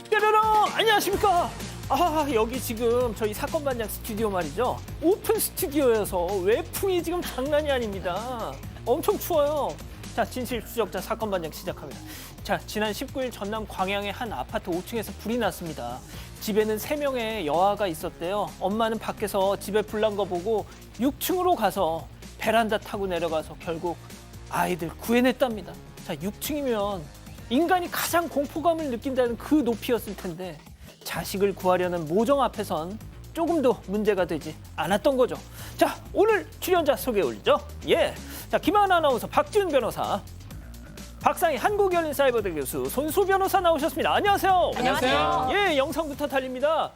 뾰로롱 안녕하십니까. 여기 지금 저희 사건 반장 스튜디오 말이죠. 오픈 스튜디오여서 외풍이 지금 장난이 아닙니다. 엄청 추워요. 자, 진실 추적자 사건 반장 시작합니다. 자, 지난 19일 전남 광양의 한 아파트 5층에서 불이 났습니다. 집에는 3명의 여아가 있었대요. 엄마는 밖에서 집에 불 난 거 보고 6층으로 가서 베란다 타고 내려가서 결국 아이들 구해냈답니다. 자, 6층이면 인간이 가장 공포감을 느낀다는 그 높이였을 텐데 자식을 구하려는 모정 앞에선 조금도 문제가 되지 않았던 거죠. 자, 오늘 출연자 소개해 올리죠. 예, 자, 김하나 아나운서, 박지훈 변호사, 박상희 한국열린사이버대 교수, 손수 변호사 나오셨습니다. 안녕하세요. 안녕하세요. 예, 영상부터 달립니다.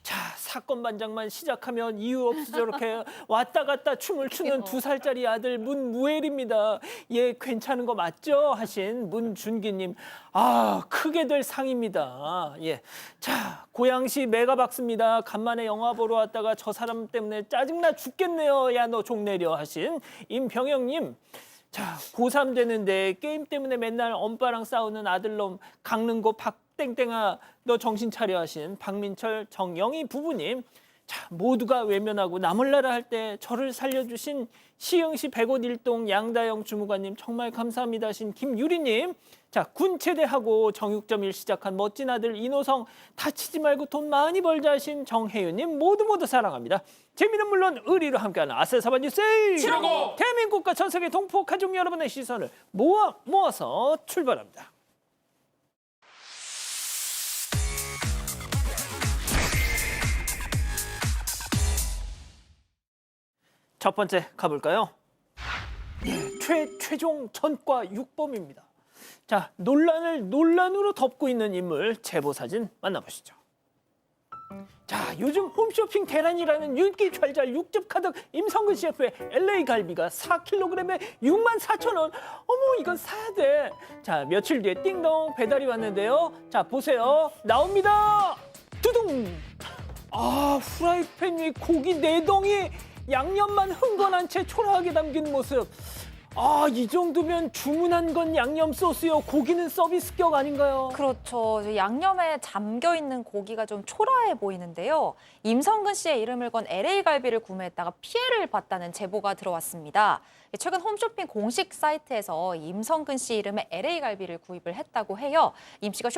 자, 사건 반장만 시작하면 이유 없이 저렇게 왔다 갔다 춤을 추는 2살짜리 아들 문무엘입니다. 예, 괜찮은 거 맞죠? 하신 문준기님. 크게 될 상입니다. 예, 자, 고양시 메가박스입니다. 간만에 영화 보러 왔다가 저 사람 때문에 짜증나 죽겠네요. 야, 너 종 내려 하신 임병영님. 자, 고3 되는데 게임 때문에 맨날 엄빠랑 싸우는 아들놈 강릉고 박땡땡아 너 정신 차려 하신 박민철 정영희 부부님. 자, 모두가 외면하고 나몰라라 할 때 저를 살려주신 시흥시 백옷 일동 양다영 주무관님 정말 감사합니다 하신 김유리님. 자, 군체대하고 정육점일 시작한 멋진 아들 이노성 다치지 말고 돈 많이 벌자 하신 정혜윤님 모두 사랑합니다. 재미는 물론 의리로 함께하는 아세사반 뉴스 755. 대한민국과 전 세계 동포 가족 여러분의 시선을 모아서 출발합니다. 첫 번째 가볼까요? 최종 전과 육범입니다. 자, 논란을 논란으로 덮고 있는 인물 제보 사진 만나보시죠. 자, 요즘 홈쇼핑 대란이라는 윤기 촤잘 육즙 가득 임성근 셰프의 LA 갈비가 4kg에 64,000원. 어머, 이건 사야 돼. 자, 며칠 뒤에 띵동 배달이 왔는데요. 자, 보세요. 나옵니다. 두둥. 후라이팬 위 고기 4덩이 양념만 흥건한 채 초라하게 담긴 모습. 이 정도면 주문한 건 양념 소스요. 고기는 서비스격 아닌가요? 그렇죠. 양념에 잠겨 있는 고기가 좀 초라해 보이는데요. 임성근 씨의 이름을 건 LA 갈비를 구매했다가 피해를 봤다는 제보가 들어왔습니다. 최근 홈쇼핑 공식 사이트에서 임성근 씨 이름의 LA 갈비를 구입을 했다고 해요. 임 씨가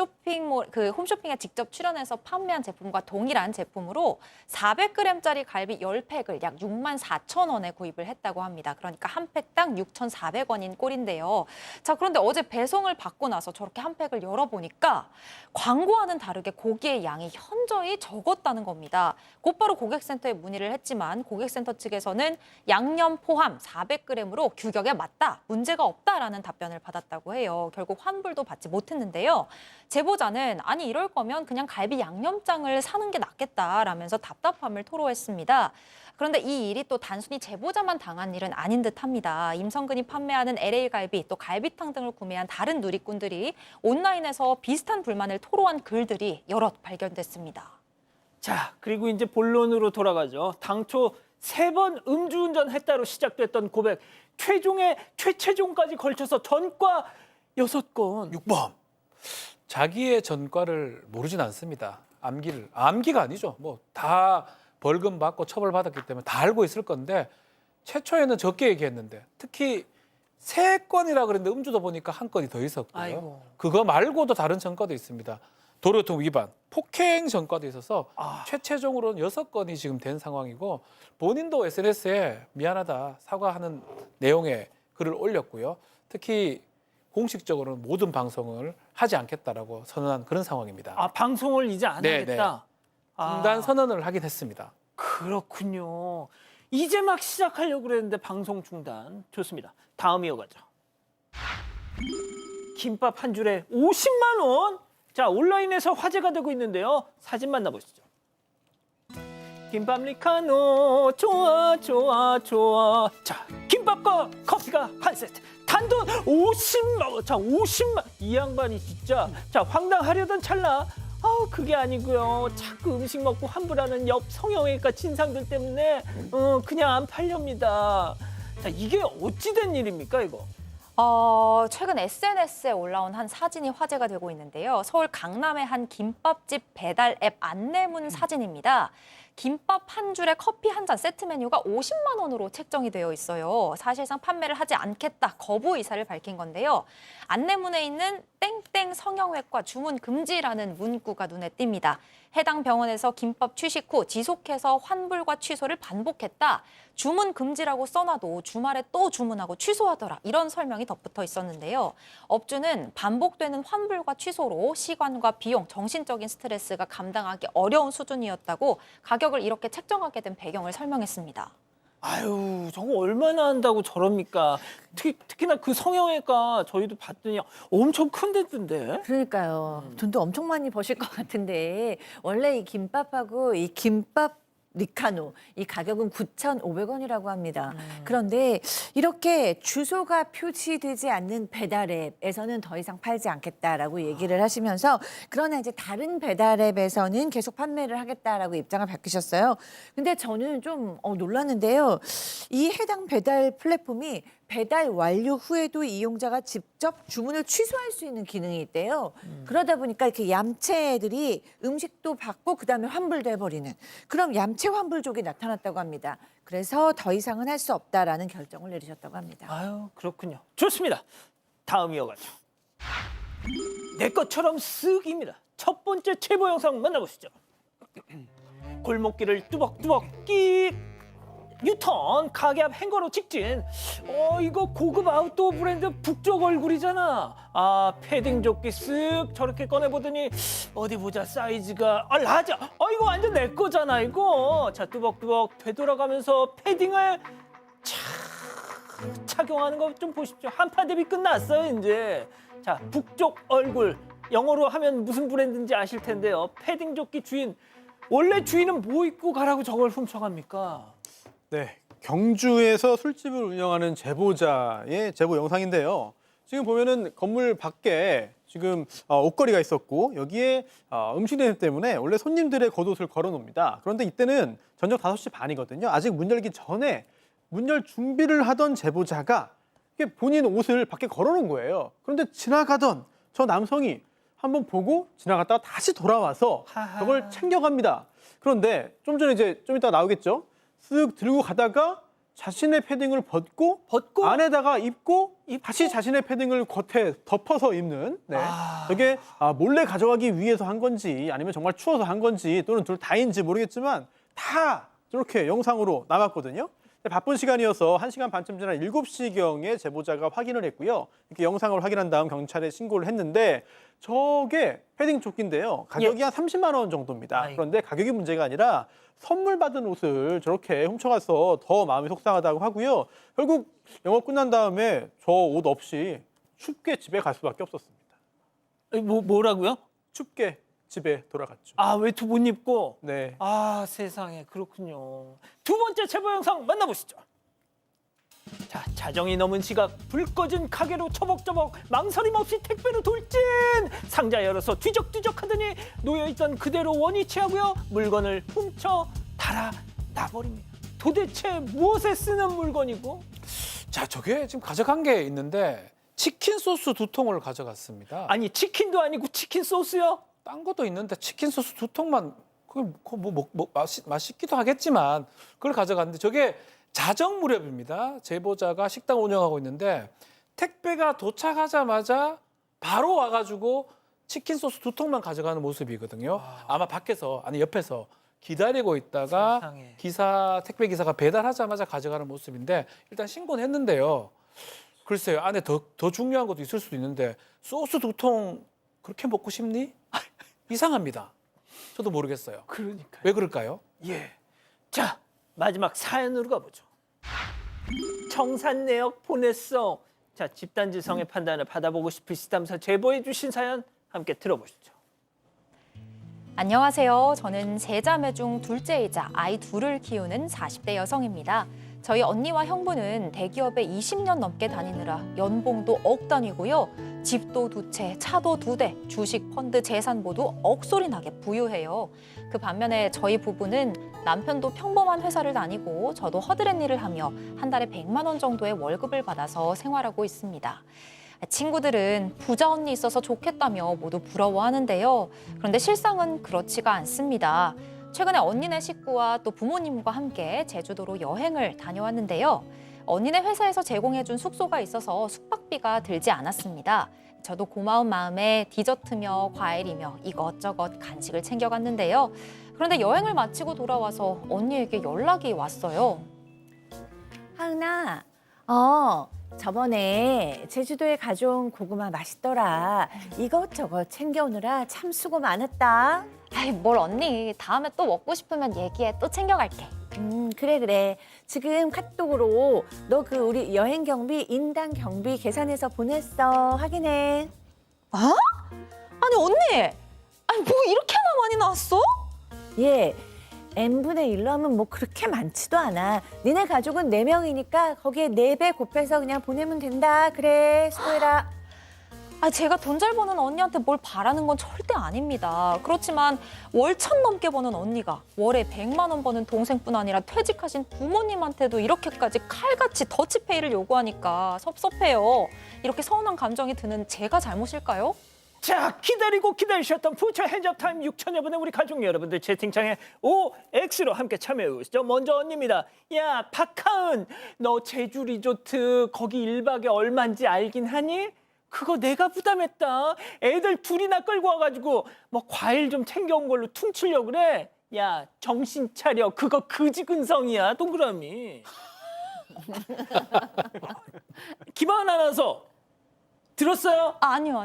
홈쇼핑에 직접 출연해서 판매한 제품과 동일한 제품으로 400g짜리 갈비 10팩을 약 64,000원에 구입을 했다고 합니다. 그러니까 한 팩당 6,400원인 꼴인데요. 자, 그런데 어제 배송을 받고 나서 저렇게 한 팩을 열어보니까 광고와는 다르게 고기의 양이 현저히 적었다는 겁니다. 곧바로 고객센터에 문의를 했지만 고객센터 측에서는 양념 포함 400g으로 규격에 맞다, 문제가 없다라는 답변을 받았다고 해요. 결국 환불도 받지 못했는데요. 제보자는 아니 이럴 거면 그냥 갈비 양념장을 사는 게 낫겠다라면서 답답함을 토로했습니다. 그런데 이 일이 또 단순히 제보자만 당한 일은 아닌 듯합니다. 임성근이 판매하는 LA 갈비, 또 갈비탕 등을 구매한 다른 누리꾼들이 온라인에서 비슷한 불만을 토로한 글들이 여럿 발견됐습니다. 자, 그리고 이제 본론으로 돌아가죠. 당초 3번 음주운전 했다로 시작됐던 고백, 최최종까지 걸쳐서 전과 6건. 6번. 자기의 전과를 모르진 않습니다. 암기가 아니죠. 뭐 다 벌금 받고 처벌받았기 때문에 다 알고 있을 건데 최초에는 적게 얘기했는데 특히 3건이라 그랬는데 음주도 보니까 1건이 더 있었고요. 아이고. 그거 말고도 다른 전과도 있습니다. 도로교통 위반, 폭행 전과도 있어서 최최종으로는 6건이 지금 된 상황이고 본인도 SNS에 미안하다 사과하는 내용의 글을 올렸고요. 특히 공식적으로는 모든 방송을 하지 않겠다라고 선언한 그런 상황입니다. 방송을 이제 안 하겠다. 중단 선언을 하긴 했습니다. 그렇군요. 이제 막 시작하려고 그랬는데 방송 중단. 좋습니다. 다음 이어가죠. 김밥 한 줄에 50만 원? 자, 온라인에서 화제가 되고 있는데요. 사진 만나보시죠. 김밥 리카노 좋아. 자, 김밥과 커피가 한 세트. 단돈 50만 원. 자, 50만. 이 양반이 진짜. 자, 황당하려던 찰나. 그게 아니고요. 자꾸 음식 먹고 환불하는 옆 성형외과 진상들 때문에 그냥 안 팔렵니다. 자, 이게 어찌된 일입니까, 이거? 최근 SNS에 올라온 한 사진이 화제가 되고 있는데요. 서울 강남의 한 김밥집 배달 앱 안내문 사진입니다. 김밥 한 줄에 커피 한 잔 세트 메뉴가 50만 원으로 책정이 되어 있어요. 사실상 판매를 하지 않겠다 거부 의사를 밝힌 건데요. 안내문에 있는 땡땡 성형외과 주문 금지라는 문구가 눈에 띕니다. 해당 병원에서 김밥 취식 후 지속해서 환불과 취소를 반복했다. 주문 금지라고 써놔도 주말에 또 주문하고 취소하더라. 이런 설명이 덧붙어 있었는데요. 업주는 반복되는 환불과 취소로 시간과 비용, 정신적인 스트레스가 감당하기 어려운 수준이었다고 가격을 이렇게 책정하게 된 배경을 설명했습니다. 아유, 저거 얼마나 한다고 저럽니까? 특히나 그 성형외과 저희도 봤더니 엄청 큰 데던데. 그러니까요. 돈도 엄청 많이 버실 것 같은데 원래 이 김밥하고 이 김밥 리카노 이 가격은 9,500원이라고 합니다. 그런데 이렇게 주소가 표시되지 않는 배달앱에서는 더 이상 팔지 않겠다라고 얘기를 하시면서 그러나 이제 다른 배달앱에서는 계속 판매를 하겠다라고 입장을 밝히셨어요. 근데 저는 좀 놀랐는데요. 이 해당 배달 플랫폼이 배달 완료 후에도 이용자가 직접 주문을 취소할 수 있는 기능이 있대요. 그러다 보니까 이렇게 얌체들이 음식도 받고 그다음에 환불도 해버리는 그럼 얌체 환불족이 나타났다고 합니다. 그래서 더 이상은 할 수 없다라는 결정을 내리셨다고 합니다. 아유, 그렇군요. 좋습니다. 다음 이어가죠. 내 것처럼 쓱입니다. 첫 번째 제보 영상 만나보시죠. 골목길을 뚜벅뚜벅 끼 유턴 가게 앞 행거로 직진. 이거 고급 아웃도어 브랜드 북쪽 얼굴이잖아. 패딩 조끼 쓱 저렇게 꺼내보더니 어디 보자 사이즈가 라지. 이거 완전 내 거잖아 이거. 자 뚜벅뚜벅 되돌아가면서 패딩을 착용하는 거 좀 보십시오. 한파 대비 끝났어요 이제. 자 북쪽 얼굴 영어로 하면 무슨 브랜드인지 아실 텐데요. 패딩 조끼 주인 원래 주인은 뭐 입고 가라고 저걸 훔쳐갑니까? 네, 경주에서 술집을 운영하는 제보자의 제보 영상인데요. 지금 보면은 건물 밖에 지금 옷걸이가 있었고 여기에 음식 냄새 때문에 원래 손님들의 겉옷을 걸어놓습니다. 그런데 이때는 저녁 5시 반이거든요. 아직 문 열기 전에 문 열 준비를 하던 제보자가 이게 본인 옷을 밖에 걸어놓은 거예요. 그런데 지나가던 저 남성이 한번 보고 지나갔다가 다시 돌아와서 저걸 챙겨갑니다. 그런데 좀 전에 좀 이따 나오겠죠? 쓱 들고 가다가 자신의 패딩을 벗고 안에다가 입고 다시 자신의 패딩을 겉에 덮어서 입는 저게 몰래 가져가기 위해서 한 건지 아니면 정말 추워서 한 건지 또는 둘 다인지 모르겠지만 다 저렇게 영상으로 남았거든요. 바쁜 시간이어서 1시간 반쯤 지난 7시경에 제보자가 확인을 했고요. 이렇게 영상을 확인한 다음 경찰에 신고를 했는데 저게 패딩 조끼인데요. 가격이 한 30만 원 정도입니다. 그런데 가격이 문제가 아니라 선물 받은 옷을 저렇게 훔쳐가서 더 마음이 속상하다고 하고요. 결국 영업 끝난 다음에 저 옷 없이 춥게 집에 갈 수밖에 없었습니다. 뭐라고요? 춥게 집에 돌아갔죠. 외투 못 입고? 네. 세상에 그렇군요. 두 번째 제보 영상 만나보시죠. 자, 자정이 넘은 시각 불 꺼진 가게로 처벅처벅 망설임 없이 택배로 돌진. 상자 열어서 뒤적뒤적 하더니 놓여있던 그대로 원위치하고요. 물건을 훔쳐 달아나버립니다. 도대체 무엇에 쓰는 물건이고? 자, 저게 지금 가져간 게 있는데 치킨 소스 2통을 가져갔습니다. 아니 치킨도 아니고 치킨 소스요? 딴 것도 있는데 치킨 소스 2통만 맛있기도 하겠지만 그걸 가져갔는데 저게 자정 무렵입니다. 제보자가 식당 운영하고 있는데 택배가 도착하자마자 바로 와가지고 치킨 소스 2통만 가져가는 모습이거든요. 아마 밖에서 옆에서 기다리고 있다가 세상에. 택배 기사가 배달하자마자 가져가는 모습인데 일단 신고는 했는데요. 글쎄요, 안에 더 중요한 것도 있을 수도 있는데 소스 2통 그렇게 먹고 싶니? 이상합니다. 저도 모르겠어요. 그러니까요. 왜 그럴까요? 예. 자, 마지막 사연으로 가보죠. 청산 내역 보냈어. 자, 집단지성의 판단을 받아보고 싶으시다면서 제보해 주신 사연 함께 들어보시죠. 안녕하세요. 저는 세 자매 중 둘째이자 아이 둘을 키우는 40대 여성입니다. 저희 언니와 형부는 대기업에 20년 넘게 다니느라 연봉도 억 단위고요. 집도 2채, 차도 2대, 주식, 펀드, 재산 모두 억소리 나게 부유해요. 그 반면에 저희 부부는 남편도 평범한 회사를 다니고 저도 허드렛 일을 하며 한 달에 100만 원 정도의 월급을 받아서 생활하고 있습니다. 친구들은 부자 언니 있어서 좋겠다며 모두 부러워하는데요. 그런데 실상은 그렇지가 않습니다. 최근에 언니네 식구와 또 부모님과 함께 제주도로 여행을 다녀왔는데요. 언니네 회사에서 제공해준 숙소가 있어서 숙박비가 들지 않았습니다. 저도 고마운 마음에 디저트며 과일이며 이것저것 간식을 챙겨갔는데요. 그런데 여행을 마치고 돌아와서 언니에게 연락이 왔어요. 하은아, 저번에 제주도에 가져온 고구마 맛있더라. 이것저것 챙겨오느라 참 수고 많았다. 아이, 뭘 언니. 다음에 또 먹고 싶으면 얘기해. 또 챙겨갈게. 그래. 지금 카톡으로 너 그 우리 여행 경비, 인당 경비 계산해서 보냈어. 확인해. 아니, 언니. 아니, 뭐 이렇게나 많이 나왔어? 예. n분의 1로 하면 뭐 그렇게 많지도 않아. 니네 가족은 4명이니까 거기에 4배 곱해서 그냥 보내면 된다. 그래, 수고해라. 아, 제가 돈 잘 버는 언니한테 뭘 바라는 건 절대 아닙니다. 그렇지만 월 1,000 넘게 버는 언니가 월에 100만 원 버는 동생뿐 아니라 퇴직하신 부모님한테도 이렇게까지 칼같이 더치페이를 요구하니까 섭섭해요. 이렇게 서운한 감정이 드는 제가 잘못일까요? 자, 기다리고 기다리셨던 푸처 핸즈업 타임 6천여 분의 우리 가족 여러분들 채팅창에 OX로 함께 참여해 주시죠. 먼저 언니입니다. 야, 박하은, 너 제주 리조트 거기 1박에 얼마인지 알긴 하니? 그거 내가 부담했다. 애들 둘이나 끌고 와가지고 뭐 과일 좀 챙겨온 걸로 퉁치려고 그래. 야, 정신 차려. 그거 그지근성이야, 동그라미. 김하은 아나운서 들었어요? 아니요.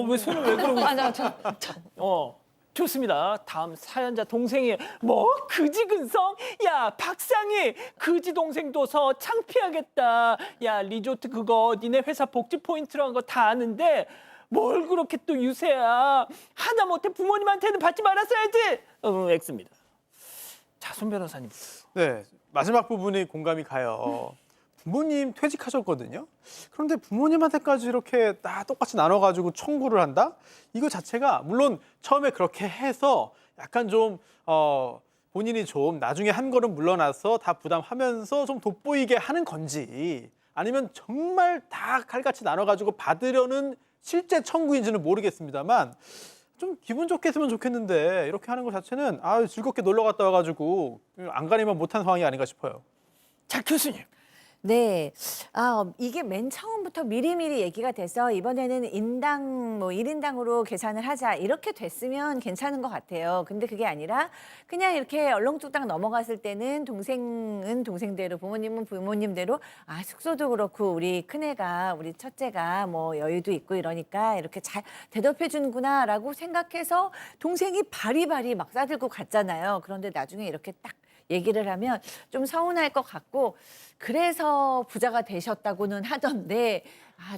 왜 손을 왜 그러고 있어? 아니요, 좋습니다. 다음 사연자 동생이 뭐 그지근성? 야, 박상희 그지 동생 둬서 창피하겠다. 야, 리조트 그거 니네 회사 복지 포인트라는 거 다 아는데 뭘 그렇게 또 유세야. 하다 못해 부모님한테는 받지 말았어야지. X입니다. 자, 손 변호사님. 네, 마지막 부분이 공감이 가요. 부모님 퇴직하셨거든요. 그런데 부모님한테까지 이렇게 다 똑같이 나눠가지고 청구를 한다? 이거 자체가 물론 처음에 그렇게 해서 약간 좀 본인이 좀 나중에 한 걸음 물러나서 다 부담하면서 좀 돋보이게 하는 건지 아니면 정말 다 칼같이 나눠가지고 받으려는 실제 청구인지는 모르겠습니다만 좀 기분 좋게 했으면 좋겠는데 이렇게 하는 것 자체는 즐겁게 놀러 갔다 와가지고 안간히만 못한 상황이 아닌가 싶어요. 자, 교수님. 네. 이게 맨 처음부터 미리미리 얘기가 돼서 이번에는 인당 뭐 1인당으로 계산을 하자 이렇게 됐으면 괜찮은 것 같아요. 근데 그게 아니라 그냥 이렇게 얼렁뚱땅 넘어갔을 때는 동생은 동생대로 부모님은 부모님대로 숙소도 그렇고 우리 큰애가 우리 첫째가 뭐 여유도 있고 이러니까 이렇게 잘 대접해 주는구나라고 생각해서 동생이 바리바리 막 싸들고 갔잖아요. 그런데 나중에 이렇게 딱 얘기를 하면 좀 서운할 것 같고 그래서 부자가 되셨다고는 하던데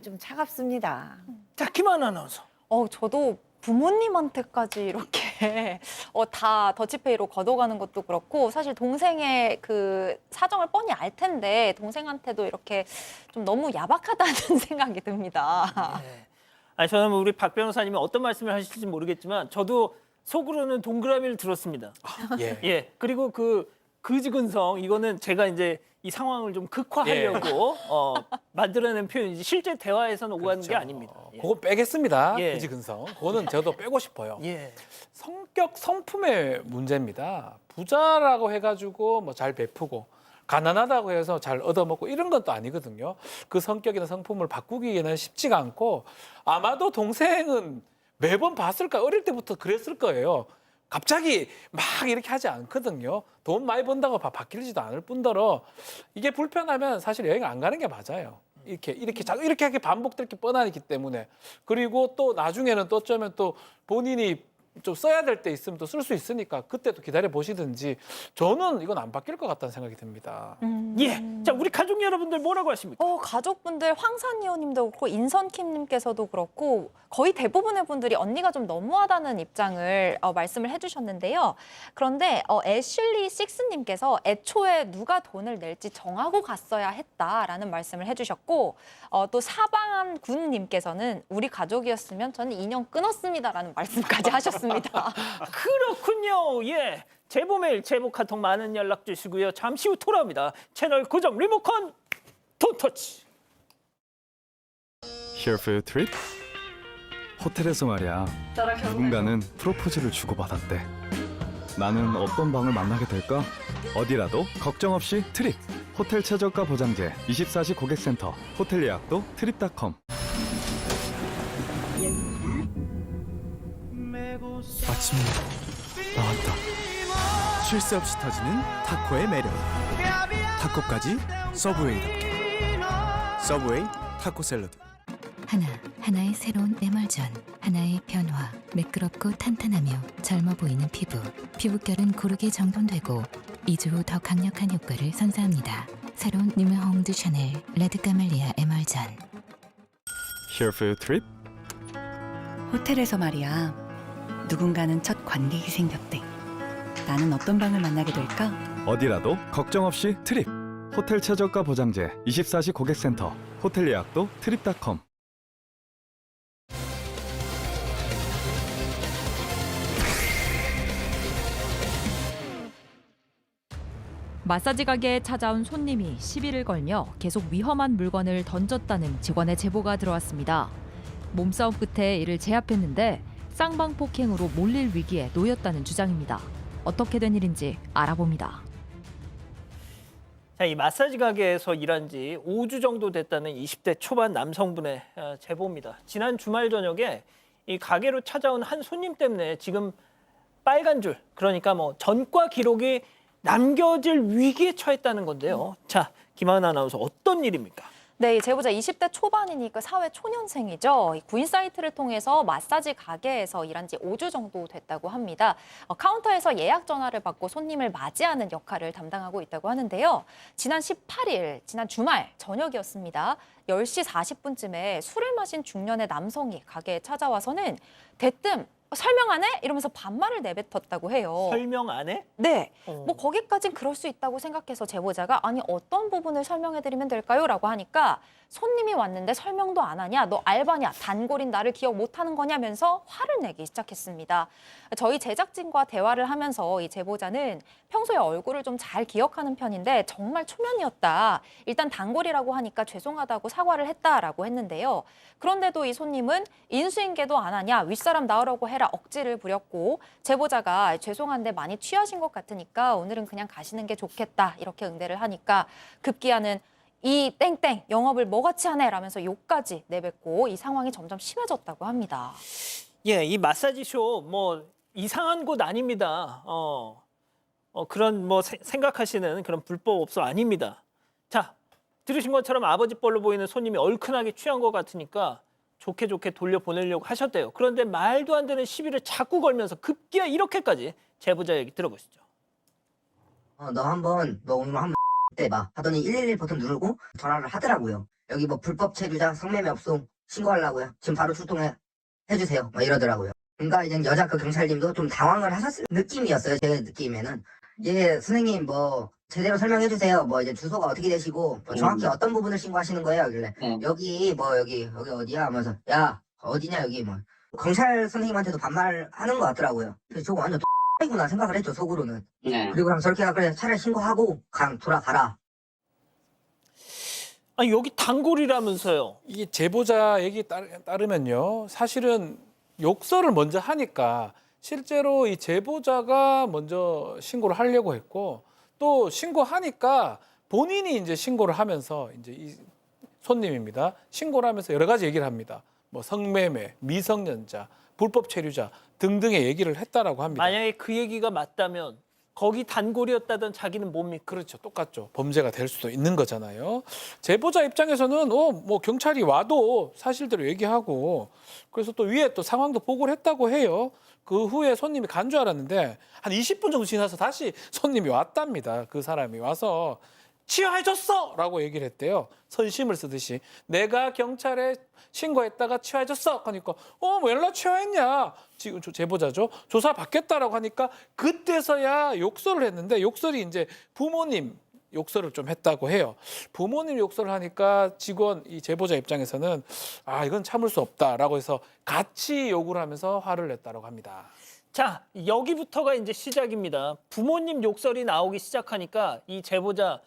좀 차갑습니다. 자, 김하은 아나운서. 저도 부모님한테까지 이렇게 다 더치페이로 걷어가는 것도 그렇고 사실 동생의 그 사정을 뻔히 알 텐데 동생한테도 이렇게 좀 너무 야박하다는 생각이 듭니다. 네. 아니, 저는 우리 박 변호사님이 어떤 말씀을 하실지 모르겠지만 저도 속으로는 동그라미를 들었습니다. 예. 예. 그리고 그지근성 이거는 제가 이제 이 상황을 좀 극화하려고 만들어낸 표현이지 실제 대화에서는 오가는 게 아닙니다. 예. 그거 빼겠습니다. 예. 그지근성. 그거는 저도 빼고 싶어요. 예. 성격, 성품의 문제입니다. 부자라고 해가지고 뭐 잘 베푸고 가난하다고 해서 잘 얻어먹고 이런 건 또 아니거든요. 그 성격이나 성품을 바꾸기에는 쉽지가 않고 아마도 동생은 매번 봤을까 어릴 때부터 그랬을 거예요. 갑자기 막 이렇게 하지 않거든요. 돈 많이 번다고 바뀔지도 않을 뿐더러 이게 불편하면 사실 여행 안 가는 게 맞아요. 이렇게 반복될 게 뻔하기 때문에 그리고 또 나중에는 또 어쩌면 또 본인이 좀 써야 될 때 있으면 또 쓸 수 있으니까 그때 또 기다려 보시든지 저는 이건 안 바뀔 것 같다는 생각이 듭니다. 예. 자, 우리 가족 여러분들 뭐라고 하십니까? 가족분들 황산 의원님도 그렇고 인선킴님께서도 그렇고 거의 대부분의 분들이 언니가 좀 너무하다는 입장을 말씀을 해주셨는데요. 그런데 애슐리 식스님께서 애초에 누가 돈을 낼지 정하고 갔어야 했다라는 말씀을 해주셨고 또 사방한 군님께서는 우리 가족이었으면 저는 인연 끊었습니다라는 말씀까지 하셨습니다. 그렇군요. 예. 제보 메일, 제보 카톡 많은 연락 주시고요. 잠시 후 돌아옵니다. 채널 고정 리모컨 돈터치. Here for your trip? 호텔에서 말이야. 누군가는 프로포즈를 주고받았대. 나는 어떤 방을 만나게 될까? 어디라도 걱정 없이 트립. 호텔 최저가 보장제 24시 고객센터. 호텔 예약도 트립닷컴. 아침입니다. 나왔다. 쉴 새 없이 터지는 타코의 매력. 타코까지 서브웨이답게. 서브웨이 타코 샐러드. 하나의 새로운 에멀전, 하나의 변화, 매끄럽고 탄탄하며 젊어 보이는 피부결은 고르게 정돈되고 2주 후 더 강력한 효과를 선사합니다. 새로운 뉴메홍 드 샤넬 레드 까멜리아 에멀전. Here for your trip? 호텔에서 말이야. 누군가는 첫 관객이 생겼대. 나는 어떤 방을 만나게 될까? 어디라도 걱정 없이 트립. 호텔 최저가 보장제 24시 고객센터. 호텔 예약도 트립닷컴. 마사지 가게에 찾아온 손님이 시비를 걸며 계속 위험한 물건을 던졌다는 직원의 제보가 들어왔습니다. 몸싸움 끝에 이를 제압했는데 쌍방폭행으로 몰릴 위기에 놓였다는 주장입니다. 어떻게 된 일인지 알아봅니다. 자, 이 마사지 가게에서 일한 지 5주 정도 됐다는 20대 초반 남성분의 제보입니다. 지난 주말 저녁에 이 가게로 찾아온 한 손님 때문에 지금 빨간 줄, 그러니까 뭐 전과 기록이 남겨질 위기에 처했다는 건데요. 자, 김하은 아나운서 어떤 일입니까? 네, 이 제보자 20대 초반이니까 사회 초년생이죠. 이 구인 사이트를 통해서 마사지 가게에서 일한 지 5주 정도 됐다고 합니다. 카운터에서 예약 전화를 받고 손님을 맞이하는 역할을 담당하고 있다고 하는데요. 지난 18일, 지난 주말 저녁이었습니다. 10시 40분쯤에 술을 마신 중년의 남성이 가게에 찾아와서는 대뜸 설명 안 해? 이러면서 반말을 내뱉었다고 해요. 설명 안 해? 네, 뭐 거기까진 그럴 수 있다고 생각해서 제보자가 아니 어떤 부분을 설명해드리면 될까요? 라고 하니까 손님이 왔는데 설명도 안 하냐? 너 알바냐? 단골인 나를 기억 못하는 거냐면서 화를 내기 시작했습니다. 저희 제작진과 대화를 하면서 이 제보자는 평소에 얼굴을 좀 잘 기억하는 편인데 정말 초면이었다. 일단 단골이라고 하니까 죄송하다고 사과를 했다라고 했는데요. 그런데도 이 손님은 인수인계도 안 하냐? 윗사람 나오라고 해라 억지를 부렸고 제보자가 죄송한데 많이 취하신 것 같으니까 오늘은 그냥 가시는 게 좋겠다 이렇게 응대를 하니까 급기야는 이 땡땡 영업을 뭐같이 하네 라면서 욕까지 내뱉고 이 상황이 점점 심해졌다고 합니다. 예, 이 마사지쇼 뭐 이상한 곳 아닙니다. 그런 뭐 생각하시는 그런 불법업소 아닙니다. 자, 들으신 것처럼 아버지 뻘로 보이는 손님이 얼큰하게 취한 것 같으니까 좋게 돌려보내려고 하셨대요. 그런데 말도 안 되는 시비를 자꾸 걸면서 급기야 이렇게까지 제보자 얘기 들어보시죠. 너 오늘 한번 해봐 하더니 111 버튼 누르고 전화를 하더라고요. 여기 뭐 불법 체류자 성매매업소 신고하려고요. 지금 바로 출동해 해주세요. 막 이러더라고요. 그러니까 이제 여자 그 경찰님도 좀 당황을 하셨을 느낌이었어요. 제 느낌에는. 예, 선생님 뭐 제대로 설명해 주세요. 뭐 이제 주소가 어떻게 되시고 뭐 정확히 어떤 부분을 신고하시는 거예요? 그래. 여기 어디야? 하면서 야 어디냐 여기 뭐 경찰 선생님한테도 반말하는 것 같더라고요. 그래서 저거 완전 X구나 생각을 했죠 속으로는. 그리고 그럼 저렇게 그래 차라리 신고하고 그냥 돌아가라. 아니 여기 단골이라면서요. 이게 제보자 얘기 따르면요. 사실은 욕설을 먼저 하니까 실제로 이 제보자가 먼저 신고를 하려고 했고 또 신고하니까 본인이 이제 신고를 하면서 이제 이 손님입니다. 신고를 하면서 여러 가지 얘기를 합니다. 뭐 성매매, 미성년자, 불법 체류자 등등의 얘기를 했다라고 합니다. 만약에 그 얘기가 맞다면 거기 단골이었다던 자기는 뭡니까? 그렇죠. 똑같죠. 범죄가 될 수도 있는 거잖아요. 제보자 입장에서는 뭐 경찰이 와도 사실대로 얘기하고 그래서 또 위에 또 상황도 보고를 했다고 해요. 그 후에 손님이 간 줄 알았는데 한 20분 정도 지나서 다시 손님이 왔답니다. 그 사람이 와서 치화해줬어! 라고 얘기를 했대요. 선심을 쓰듯이. 내가 경찰에 신고했다가 치화해줬어! 하니까 뭐 연락 치화했냐? 지금 제보자죠. 조사 받겠다라고 하니까 그때서야 욕설을 했는데 욕설이 이제 부모님 욕설을 좀 했다고 해요. 부모님 욕설을 하니까 직원, 이 제보자 입장에서는 이건 참을 수 없다라고 해서 같이 욕을 하면서 화를 냈다고 합니다. 자, 여기부터가 이제 시작입니다. 부모님 욕설이 나오기 시작하니까 이 제보자,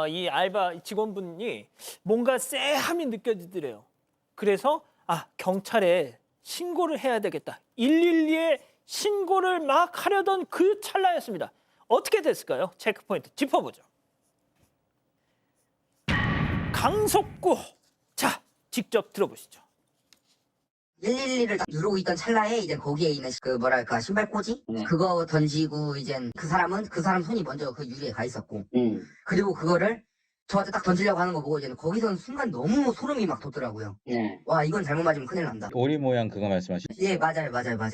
이 알바 직원분이 뭔가 쎄함이 느껴지더래요. 그래서 경찰에 신고를 해야 되겠다. 112에 신고를 막 하려던 그 찰나였습니다. 어떻게 됐을까요? 체크포인트 짚어보죠. 강속구. 자, 직접 들어보시죠. 112를 누르고 있던 찰나에 이제 거기에 있는 그 뭐랄까 신발꽂이 그거 던지고 이제 그 사람 손이 먼저 그 유리에 가 있었고 그리고 그거를 저한테 딱 던지려고 하는 거 보고 이제 거기서는 순간 너무 소름이 막 돋더라고요. 와 이건 잘못 맞으면 큰일 난다. 오리 모양 그거 말씀하시죠? 예 맞아요.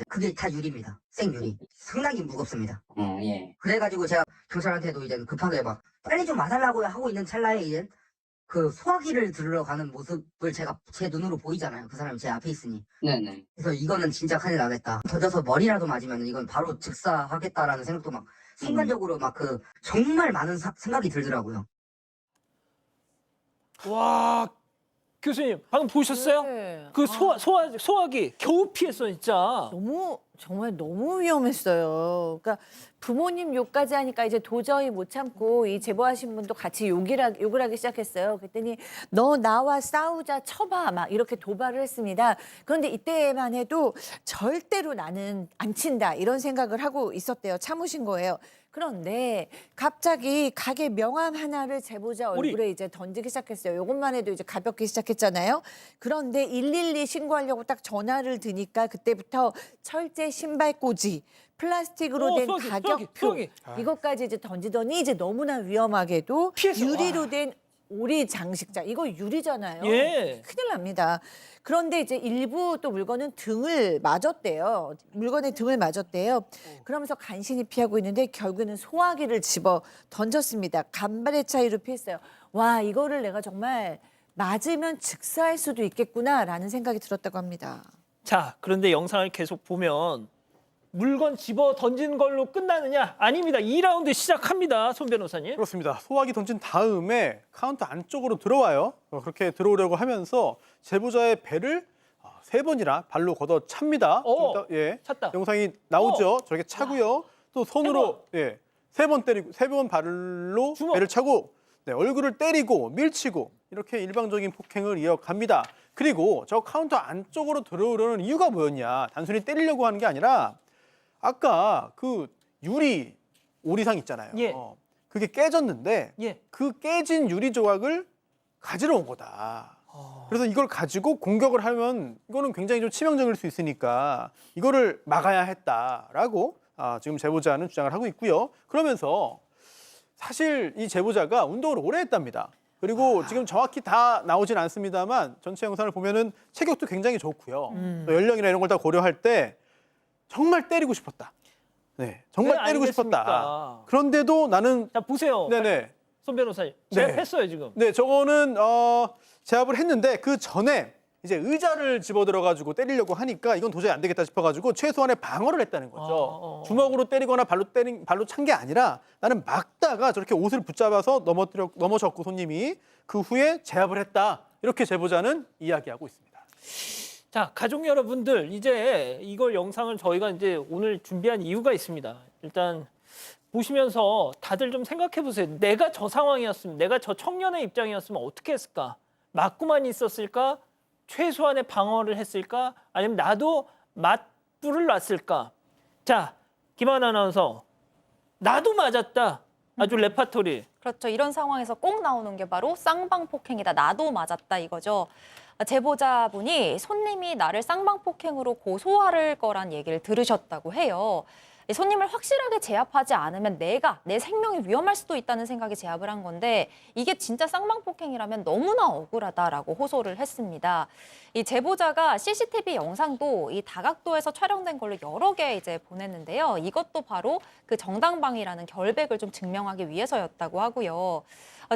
그게 다 유리입니다. 생유리. 상당히 무겁습니다. 예. 그래가지고 제가 경찰한테도 이제 급하게 막 빨리 좀 와달라고 하고 있는 찰나에 이제 그 소화기를 들으러 가는 모습을 제가 제 눈으로 보이잖아요. 그 사람이 제 앞에 있으니. 네네. 그래서 이거는 진짜 큰일 나겠다. 던져서 머리라도 맞으면 이건 바로 즉사하겠다라는 생각도 막 순간적으로 막 그 정말 많은 생각이 들더라고요. 와, 교수님 방금 보셨어요? 네. 그 소화기 겨우 피했어 진짜. 정말 너무 위험했어요. 그러니까 부모님 욕까지 하니까 이제 도저히 못 참고 이 제보하신 분도 같이 욕을 하기 시작했어요. 그랬더니 너 나와 싸우자 쳐봐 막 이렇게 도발을 했습니다. 그런데 이때만 해도 절대로 나는 안 친다 이런 생각을 하고 있었대요. 참으신 거예요. 그런데 갑자기 가게 명함 하나를 제보자 얼굴에 이제 던지기 시작했어요. 이것만 해도 이제 가볍게 시작했잖아요. 그런데 112 신고하려고 딱 전화를 드니까 그때부터 철제 신발꽂이, 플라스틱으로 된 가격표 이것까지 이제 던지더니 이제 너무나 위험하게도 유리로 된 오리 장식자 이거 유리잖아요. 예. 큰일 납니다. 그런데 이제 일부 또 물건은 등을 맞았대요. 물건에 등을 맞았대요. 그러면서 간신히 피하고 있는데 결국에는 소화기를 집어 던졌습니다. 간발의 차이로 피했어요. 와 이거를 내가 정말 맞으면 즉사할 수도 있겠구나라는 생각이 들었다고 합니다. 자, 그런데 영상을 계속 보면 물건 집어 던진 걸로 끝나느냐? 아닙니다. 2라운드 시작합니다. 손 변호사님. 그렇습니다. 소화기 던진 다음에 카운터 안쪽으로 들어와요. 그렇게 들어오려고 하면서 제보자의 배를 3번이나 발로 걷어 찹니다. 예, 찼다. 영상이 나오죠. 저렇게 차고요. 또 손으로 3번 때리고 3번 발로 배를 차고 얼굴을 때리고 밀치고 이렇게 일방적인 폭행을 이어갑니다. 그리고 저 카운터 안쪽으로 들어오려는 이유가 뭐였냐? 단순히 때리려고 하는 게 아니라 아까 그 유리 오리상 있잖아요. 예. 그게 깨졌는데 그 깨진 유리 조각을 가지러 온 거다. 그래서 이걸 가지고 공격을 하면 이거는 굉장히 좀 치명적일 수 있으니까 이거를 막아야 했다라고 지금 제보자는 주장을 하고 있고요. 그러면서 사실 이 제보자가 운동을 오래 했답니다. 그리고 지금 정확히 다 나오진 않습니다만 전체 영상을 보면은 체격도 굉장히 좋고요. 또 연령이나 이런 걸 다 고려할 때 정말 때리고 싶었다. 네, 정말 때리고 싶었다. 그런데도 나는 자 보세요. 네네. 손 변호사님 제압했어요 지금. 네, 저거는 제압을 했는데 그 전에 이제 의자를 집어들어가지고 때리려고 하니까 이건 도저히 안 되겠다 싶어가지고 최소한의 방어를 했다는 거죠. 주먹으로 때리거나 발로 찬 게 아니라 나는 막다가 저렇게 옷을 붙잡아서 넘어졌고 손님이 그 후에 제압을 했다. 이렇게 제보자는 이야기하고 있습니다. 자, 가족 여러분들 이제 이걸 영상을 저희가 이제 오늘 준비한 이유가 있습니다. 일단 보시면서 다들 좀 생각해 보세요. 내가 저 상황이었으면, 내가 저 청년의 입장이었으면 어떻게 했을까? 맞고만 있었을까? 최소한의 방어를 했을까? 아니면 나도 맞불을 놨을까? 자, 김하나 아나운서, 나도 맞았다. 아주 레파토리. 그렇죠. 이런 상황에서 꼭 나오는 게 바로 쌍방폭행이다. 나도 맞았다 이거죠. 제보자분이 손님이 나를 쌍방폭행으로 고소할 거란 얘기를 들으셨다고 해요. 이 손님을 확실하게 제압하지 않으면 내 생명이 위험할 수도 있다는 생각에 제압을 한 건데 이게 진짜 쌍방폭행이라면 너무나 억울하다라고 호소를 했습니다. 이 제보자가 CCTV 영상도 이 다각도에서 촬영된 걸로 여러 개 이제 보냈는데요. 이것도 바로 그 정당방위라는 결백을 좀 증명하기 위해서였다고 하고요.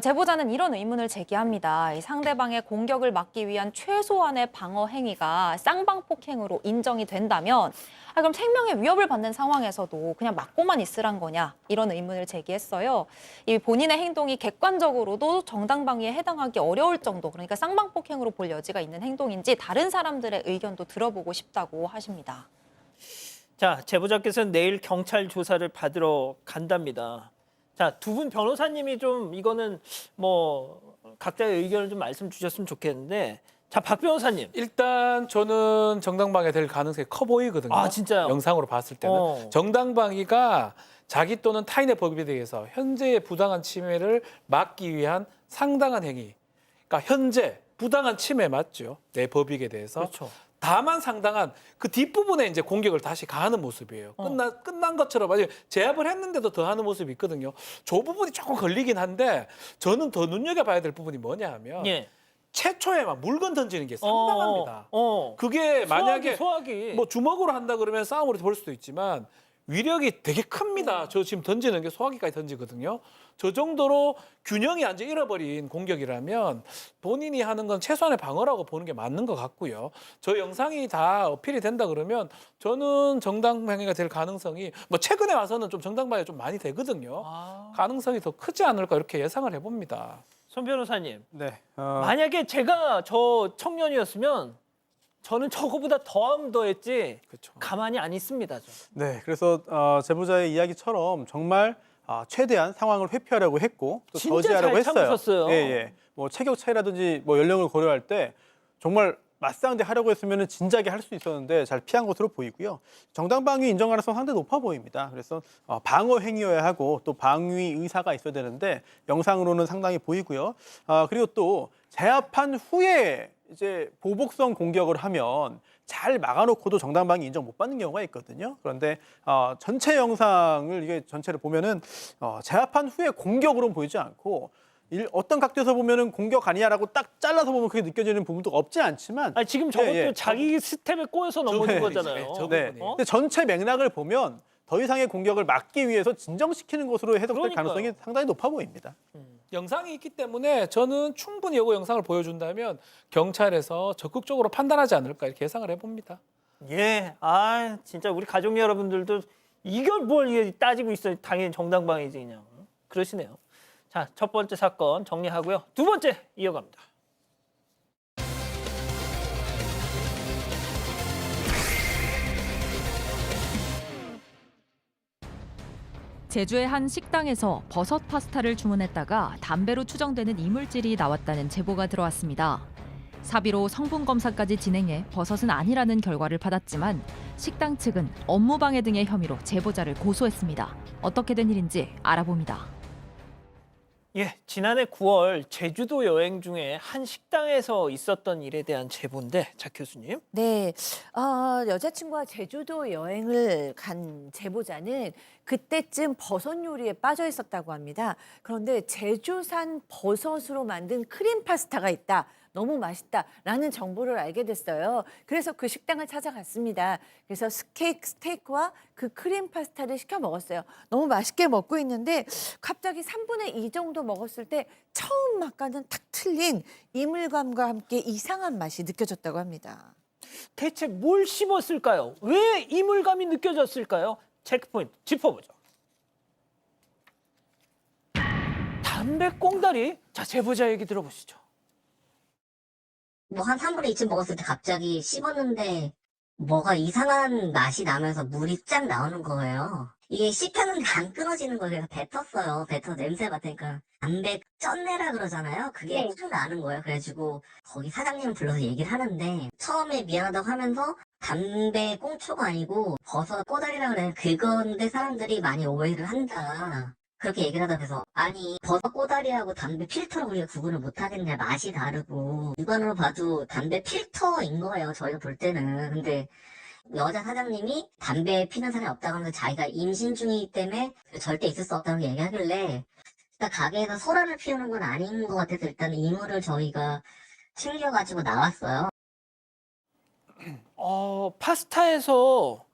제보자는 이런 의문을 제기합니다. 이 상대방의 공격을 막기 위한 최소한의 방어 행위가 쌍방폭행으로 인정이 된다면 그럼 생명의 위협을 받는 상황에서도 그냥 막고만 있으란 거냐 이런 의문을 제기했어요. 이 본인의 행동이 객관적으로도 정당방위에 해당하기 어려울 정도 그러니까 쌍방폭행으로 볼 여지가 있는 행동인지 다른 사람들의 의견도 들어보고 싶다고 하십니다. 자, 제보자께서는 내일 경찰 조사를 받으러 간답니다. 자, 두 분 변호사님이 좀 이거는 뭐 각자의 의견을 좀 말씀 주셨으면 좋겠는데 자, 박 변호사님. 일단 저는 정당방위 될 가능성이 커 보이거든요. 아, 진짜요? 영상으로 봤을 때는. 정당방위가 자기 또는 타인의 법에 대해서 현재의 부당한 침해를 막기 위한 상당한 행위. 그러니까 현재 부당한 침해 맞죠? 내 법익에 대해서. 그렇죠. 다만 상당한 그 뒷부분에 이제 공격을 다시 가하는 모습이에요. 끝난 것처럼 아직 제압을 했는데도 더 하는 모습이 있거든요. 저 부분이 조금 걸리긴 한데 저는 더 눈여겨봐야 될 부분이 뭐냐 하면 예. 최초에 막 물건 던지는 게 상당합니다. 그게 만약에 소화기. 뭐 주먹으로 한다 그러면 싸움으로 볼 수도 있지만 위력이 되게 큽니다. 저 지금 던지는 게 소화기까지 던지거든요. 저 정도로 균형이 완전 잃어버린 공격이라면 본인이 하는 건 최소한의 방어라고 보는 게 맞는 것 같고요. 저 영상이 다 어필이 된다 그러면 저는 정당방위가 될 가능성이 뭐 최근에 와서는 좀 정당방위가 좀 많이 되거든요. 가능성이 더 크지 않을까 이렇게 예상을 해봅니다. 손 변호사님. 네. 만약에 제가 저 청년이었으면 저는 저거보다 더 했지 그렇죠. 가만히 안 있습니다. 저. 네, 그래서 제보자의 이야기처럼 정말 최대한 상황을 회피하려고 했고 또 진짜 저지하려고 잘 했어요. 참으셨어요. 예, 예. 뭐 체격 차이라든지 뭐 연령을 고려할 때 정말 맞상대 하려고 했으면 진작에 할 수 있었는데 잘 피한 것으로 보이고요. 정당방위 인정 가능성 상당히 높아 보입니다. 그래서 방어 행위여야 하고 또 방위 의사가 있어야 되는데 영상으로는 상당히 보이고요. 그리고 또 제압한 후에 이제 보복성 공격을 하면 잘 막아놓고도 정당방위 인정 못 받는 경우가 있거든요. 그런데 전체 영상을 이게 전체를 보면은 제압한 후에 공격으로는 보이지 않고 어떤 각도에서 보면은 공격 아니야라고 딱 잘라서 보면 그게 느껴지는 부분도 없지 않지만 지금 저것도 자기 스텝에 꼬여서 넘어진 거잖아요. 네. 근데 전체 맥락을 보면 더 이상의 공격을 막기 위해서 진정시키는 것으로 해석될 가능성이 상당히 높아 보입니다. 영상이 있기 때문에 저는 충분히 이거 영상을 보여준다면 경찰에서 적극적으로 판단하지 않을까 이렇게 예상을 해봅니다. 예, 진짜 우리 가족 여러분들도 이걸 뭘 따지고 있어요. 당연히 정당방위지 그냥. 그러시네요. 자, 첫 번째 사건 정리하고요. 두 번째 이어갑니다. 제주의 한 식당에서 버섯 파스타를 주문했다가 담배로 추정되는 이물질이 나왔다는 제보가 들어왔습니다. 사비로 성분 검사까지 진행해 버섯은 아니라는 결과를 받았지만 식당 측은 업무방해 등의 혐의로 제보자를 고소했습니다. 어떻게 된 일인지 알아봅니다. 예, 지난해 9월 제주도 여행 중에 한 식당에서 있었던 일에 대한 제보인데, 자 교수님. 네, 여자친구와 제주도 여행을 간 제보자는 그때쯤 버섯 요리에 빠져 있었다고 합니다. 그런데 제주산 버섯으로 만든 크림 파스타가 있다. 너무 맛있다라는 정보를 알게 됐어요. 그래서 그 식당을 찾아갔습니다. 그래서 스테이크와 그 크림 파스타를 시켜 먹었어요. 너무 맛있게 먹고 있는데 갑자기 3분의 2 정도 먹었을 때 처음 맛과는 탁 틀린 이물감과 함께 이상한 맛이 느껴졌다고 합니다. 대체 뭘 씹었을까요? 왜 이물감이 느껴졌을까요? 체크포인트 짚어보죠. 담배 꽁다리? 자, 제보자 얘기 들어보시죠. 뭐 한 3분의 2쯤 먹었을 때 갑자기 씹었는데 뭐가 이상한 맛이 나면서 물이 쫙 나오는 거예요. 이게 씹혔는데 안 끊어지는 거예요. 그래서 뱉었어요. 뱉어 냄새 맡으니까 담배 쩐내라 그러잖아요. 그게 쫙 나는 거예요. 그래가지고 거기 사장님을 불러서 얘기를 하는데 처음에 미안하다고 하면서 담배 꽁초가 아니고 버섯 꼬다리라 그래요. 그건데 사람들이 많이 오해를 한다. 그렇게 얘기를 하다 그래서 아니 버섯 꼬다리하고 담배 필터로 우리가 구분을 못하겠냐. 맛이 다르고 육안으로 봐도 담배 필터인 거예요. 저희가 볼 때는. 근데 여자 사장님이 담배 피는 사람이 없다고 하면서 자기가 임신 중이기 때문에 절대 있을 수 없다고 얘기하길래 일단 가게에서 소라를 피우는 건 아닌 것 같아서 일단 의무를 저희가 챙겨가지고 나왔어요. 파스타에서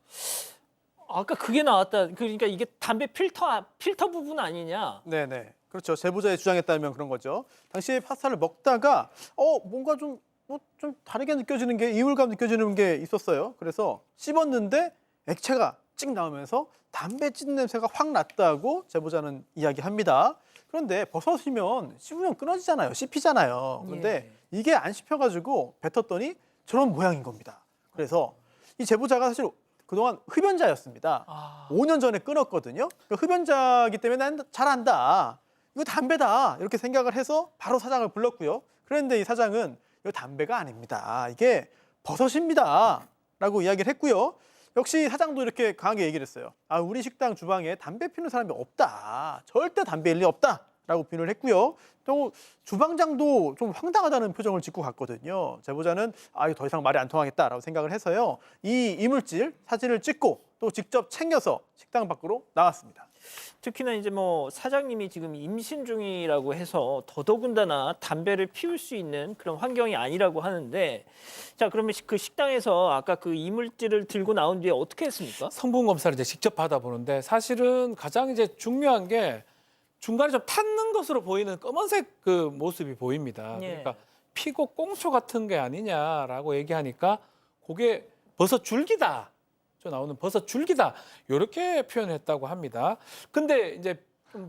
아까 그게 나왔다. 그러니까 이게 담배 필터 부분 아니냐? 네네. 그렇죠. 제보자의 주장에 따르면 그런 거죠. 당시에 파스타를 먹다가 뭔가 좀 다르게 느껴지는 게 이물감 느껴지는 게 있었어요. 그래서 씹었는데 액체가 찍 나오면서 담배 찢는 냄새가 확 났다고 제보자는 이야기합니다. 그런데 버섯이면 씹으면 끊어지잖아요. 씹히잖아요. 그런데 이게 안 씹혀가지고 뱉었더니 저런 모양인 겁니다. 그래서 이 제보자가 사실 그동안 흡연자였습니다. 5년 전에 끊었거든요. 그 흡연자이기 때문에 난 잘 안다. 이거 담배다. 이렇게 생각을 해서 바로 사장을 불렀고요. 그런데 이 사장은 이거 담배가 아닙니다. 이게 버섯입니다. 라고 이야기를 했고요. 역시 사장도 이렇게 강하게 얘기를 했어요. 우리 식당 주방에 담배 피우는 사람이 없다. 절대 담배일 리 없다. 라고 비난을 했고요. 또 주방장도 좀 황당하다는 표정을 짓고 갔거든요. 제보자는 이거 더 이상 말이 안 통하겠다라고 생각을 해서요. 이 이물질 사진을 찍고 또 직접 챙겨서 식당 밖으로 나왔습니다. 특히나 이제 뭐 사장님이 지금 임신 중이라고 해서 더더군다나 담배를 피울 수 있는 그런 환경이 아니라고 하는데, 자 그러면 그 식당에서 아까 그 이물질을 들고 나온 뒤에 어떻게 했습니까? 성분 검사를 이제 직접 받아보는데 사실은 가장 이제 중요한 게 중간에 좀 탔는 것으로 보이는 검은색 그 모습이 보입니다. 그러니까 피고 꽁초 같은 게 아니냐라고 얘기하니까 그게 버섯 줄기다. 저 나오는 버섯 줄기다. 이렇게 표현했다고 합니다. 근데 이제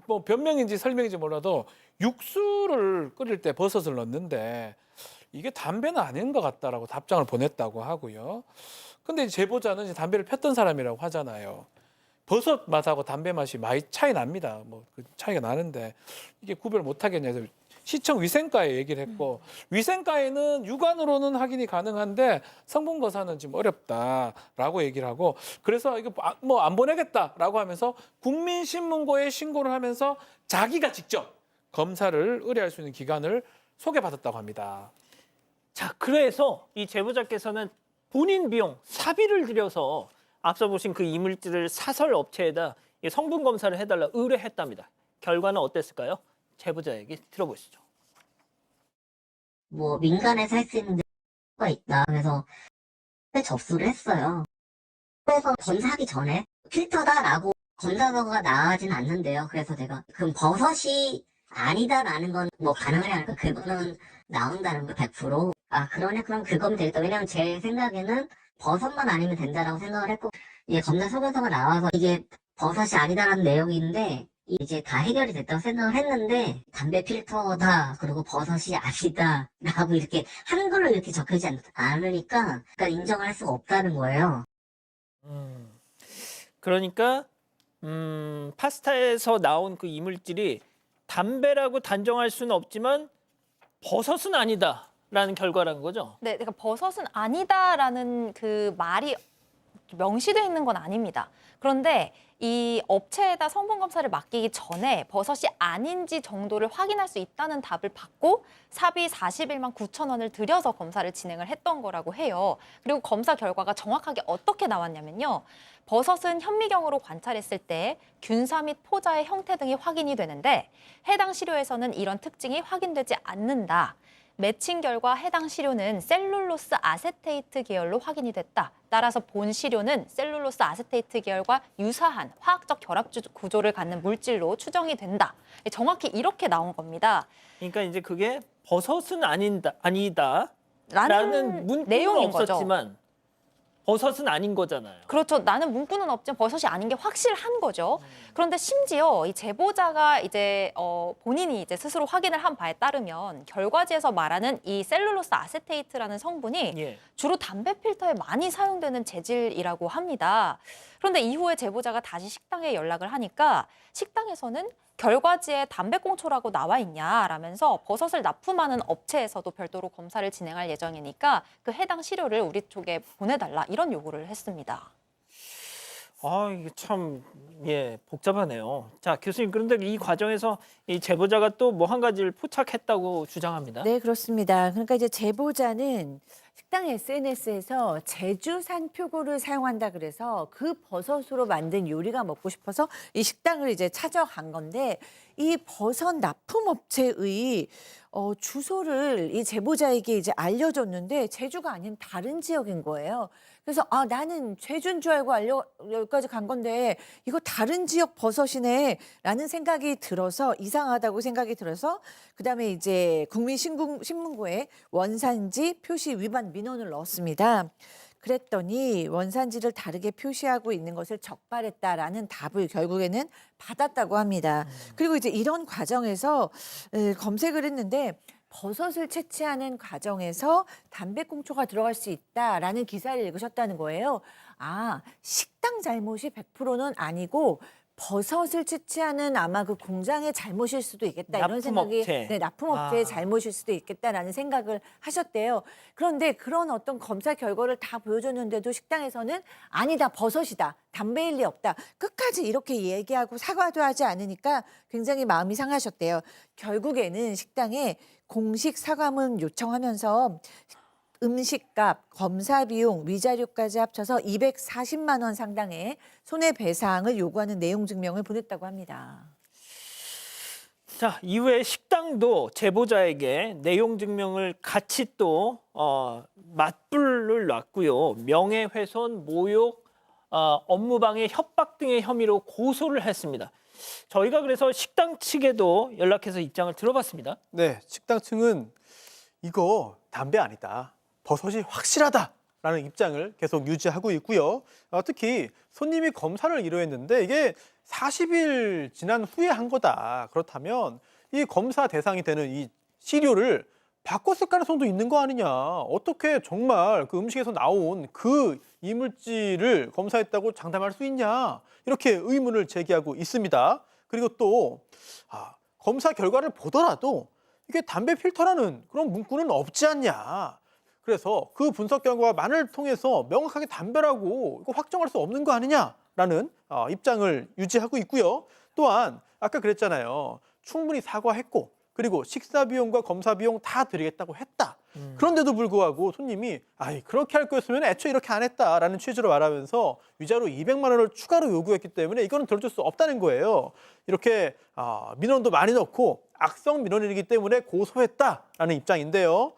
뭐 변명인지 설명인지 몰라도 육수를 끓일 때 버섯을 넣는데 이게 담배는 아닌 것 같다라고 답장을 보냈다고 하고요. 근데 제보자는 이제 담배를 폈던 사람이라고 하잖아요. 버섯 맛하고 담배 맛이 많이 차이 납니다. 뭐 그 차이가 나는데 이게 구별 못 하겠냐 해서 시청 위생과에 얘기를 했고, 위생과에는 육안으로는 확인이 가능한데 성분 검사는 지금 어렵다라고 얘기를 하고, 그래서 이거 뭐 안 보내겠다라고 하면서 국민신문고에 신고를 하면서 자기가 직접 검사를 의뢰할 수 있는 기관을 소개받았다고 합니다. 자, 그래서 이 제보자께서는 본인 비용 사비를 들여서 앞서 보신 그 이물질을 사설 업체에다 성분 검사를 해달라 의뢰했답니다. 결과는 어땠을까요? 제보자 얘기 들어보시죠. 뭐 민간에서 할 수 있는 데가 있다. 그래서 접수를 했어요. 그래서 검사하기 전에 필터다라고 검사 결과가 나가진 않는데요. 그래서 제가 그럼 버섯이 아니다라는 건 뭐 가능하냐? 그거는 나온다는 거 100%. 그러네. 그럼 그거면 되겠다. 왜냐면 제 생각에는 버섯만 아니면 된다라고 생각을 했고, 이게 검사 소견서가 나와서 이게 버섯이 아니다라는 내용인데 이제 다 해결이 됐다고 생각을 했는데 담배 필터다 그리고 버섯이 아니다 라고 이렇게 한글로 이렇게 적혀지지 않으니까 그러니까 인정을 할 수가 없다는 거예요. 그러니까 파스타에서 나온 그 이물질이 담배라고 단정할 수는 없지만 버섯은 아니다라는 결과라는 거죠. 네, 그러니까 버섯은 아니다라는 그 말이 명시되어 있는 건 아닙니다. 그런데 이 업체에다 성분 검사를 맡기기 전에 버섯이 아닌지 정도를 확인할 수 있다는 답을 받고 사비 41만 9천 원을 들여서 검사를 진행을 했던 거라고 해요. 그리고 검사 결과가 정확하게 어떻게 나왔냐면요. 버섯은 현미경으로 관찰했을 때 균사 및 포자의 형태 등이 확인이 되는데 해당 시료에서는 이런 특징이 확인되지 않는다. 매칭 결과 해당 시료는 셀룰로스 아세테이트 계열로 확인이 됐다. 따라서 본 시료는 셀룰로스 아세테이트 계열과 유사한 화학적 결합 구조를 갖는 물질로 추정이 된다. 정확히 이렇게 나온 겁니다. 그러니까 이제 그게 버섯은 아니다라는 문구는 내용인 없었지만 거죠. 버섯은 아닌 거잖아요. 그렇죠. 나는 문구는 없지만 버섯이 아닌 게 확실한 거죠. 그런데 심지어 이 제보자가 이제 본인이 이제 스스로 확인을 한 바에 따르면 결과지에서 말하는 이 셀룰로스 아세테이트라는 성분이 주로 담배 필터에 많이 사용되는 재질이라고 합니다. 그런데 이후에 제보자가 다시 식당에 연락을 하니까 식당에서는 결과지에 담배꽁초라고 나와 있냐라면서 버섯을 납품하는 업체에서도 별도로 검사를 진행할 예정이니까 그 해당 시료를 우리 쪽에 보내달라 이런 요구를 했습니다. 이게 참 복잡하네요. 자, 교수님, 그런데 이 과정에서 이 제보자가 또 뭐 한 가지를 포착했다고 주장합니다. 네, 그렇습니다. 그러니까 이제 제보자는 식당 SNS에서 제주산 표고를 사용한다 그래서 그 버섯으로 만든 요리가 먹고 싶어서 이 식당을 이제 찾아간 건데 이 버섯 납품업체의 주소를 이 제보자에게 이제 알려줬는데 제주가 아닌 다른 지역인 거예요. 그래서 아 나는 제주인 줄 알고 여기까지 간 건데 이거 다른 지역 버섯이네라는 생각이 들어서 이상하다고 생각이 들어서 그다음에 이제 국민신문고에 원산지 표시 위반 민원을 넣었습니다. 그랬더니 원산지를 다르게 표시하고 있는 것을 적발했다라는 답을 결국에는 받았다고 합니다. 그리고 이제 이런 과정에서 검색을 했는데 버섯을 채취하는 과정에서 담배꽁초가 들어갈 수 있다라는 기사를 읽으셨다는 거예요. 아, 식당 잘못이 100%는 아니고 버섯을 채취하는 아마 그 공장의 잘못일 수도 있겠다 이런 생각이 납품업체의 잘못일 수도 있겠다라는 생각을 하셨대요. 그런데 그런 어떤 검사 결과를 다 보여줬는데도 식당에서는 아니다 버섯이다 담배일 리 없다 끝까지 이렇게 얘기하고 사과도 하지 않으니까 굉장히 마음이 상하셨대요. 결국에는 식당에 공식 사과문 요청하면서 음식값, 검사 비용, 위자료까지 합쳐서 240만 원 상당의 손해배상을 요구하는 내용 증명을 보냈다고 합니다. 자, 이후에 식당도 제보자에게 내용 증명을 같이 또 맞불을 놨고요. 명예훼손, 모욕, 업무방해, 협박 등의 혐의로 고소를 했습니다. 저희가 그래서 식당 측에도 연락해서 입장을 들어봤습니다. 네, 식당 측은 이거 담배 아니다. 버섯이 확실하다라는 입장을 계속 유지하고 있고요. 특히 손님이 검사를 이뤄했는데 이게 40일 지난 후에 한 거다. 그렇다면 이 검사 대상이 되는 이 시료를 바꿨을 가능성도 있는 거 아니냐. 어떻게 정말 그 음식에서 나온 그 이물질을 검사했다고 장담할 수 있냐. 이렇게 의문을 제기하고 있습니다. 그리고 또 검사 결과를 보더라도 이게 담배 필터라는 그런 문구는 없지 않냐. 그래서 그 분석 결과만을 통해서 명확하게 담배라고 이거 확정할 수 없는 거 아니냐라는 입장을 유지하고 있고요. 또한 아까 그랬잖아요. 충분히 사과했고 그리고 식사 비용과 검사 비용 다 드리겠다고 했다. 그런데도 불구하고 손님이 그렇게 할 거였으면 애초에 이렇게 안 했다라는 취지로 말하면서 위자료 200만 원을 추가로 요구했기 때문에 이거는 들어줄 수 없다는 거예요. 이렇게 민원도 많이 넣고 악성 민원이기 때문에 고소했다라는 입장인데요.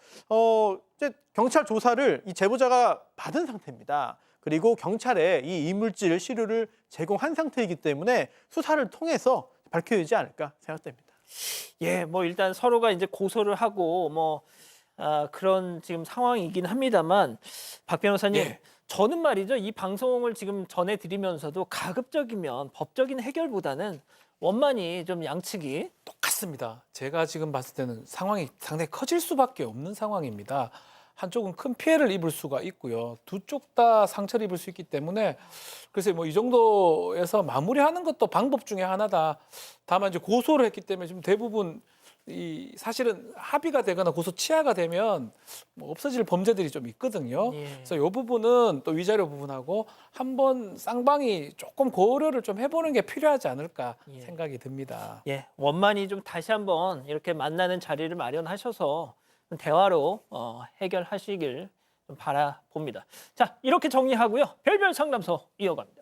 이제 경찰 조사를 이 제보자가 받은 상태입니다. 그리고 경찰에 이 이물질 시료를 제공한 상태이기 때문에 수사를 통해서 밝혀지지 않을까 생각됩니다. 예, 뭐 일단 서로가 이제 고소를 하고 그런 지금 상황이긴 합니다만 박 변호사님, 저는 말이죠 이 방송을 지금 전해드리면서도 가급적이면 법적인 해결보다는 원만히 좀 양측이 똑같습니다. 제가 지금 봤을 때는 상황이 상당히 커질 수밖에 없는 상황입니다. 한쪽은 큰 피해를 입을 수가 있고요. 두 쪽 다 상처를 입을 수 있기 때문에 그래서 뭐 이 정도에서 마무리하는 것도 방법 중에 하나다. 다만 이제 고소를 했기 때문에 지금 대부분 사실은 합의가 되거나 고소 취하가 되면 뭐 없어질 범죄들이 좀 있거든요. 그래서 이 부분은 또 위자료 부분하고 한번 쌍방이 조금 고려를 좀 해보는 게 필요하지 않을까 생각이 듭니다. 예, 원만히 좀 다시 한번 이렇게 만나는 자리를 마련하셔서 대화로 해결하시길 좀 바라봅니다. 자, 이렇게 정리하고요. 별별 상담소 이어갑니다.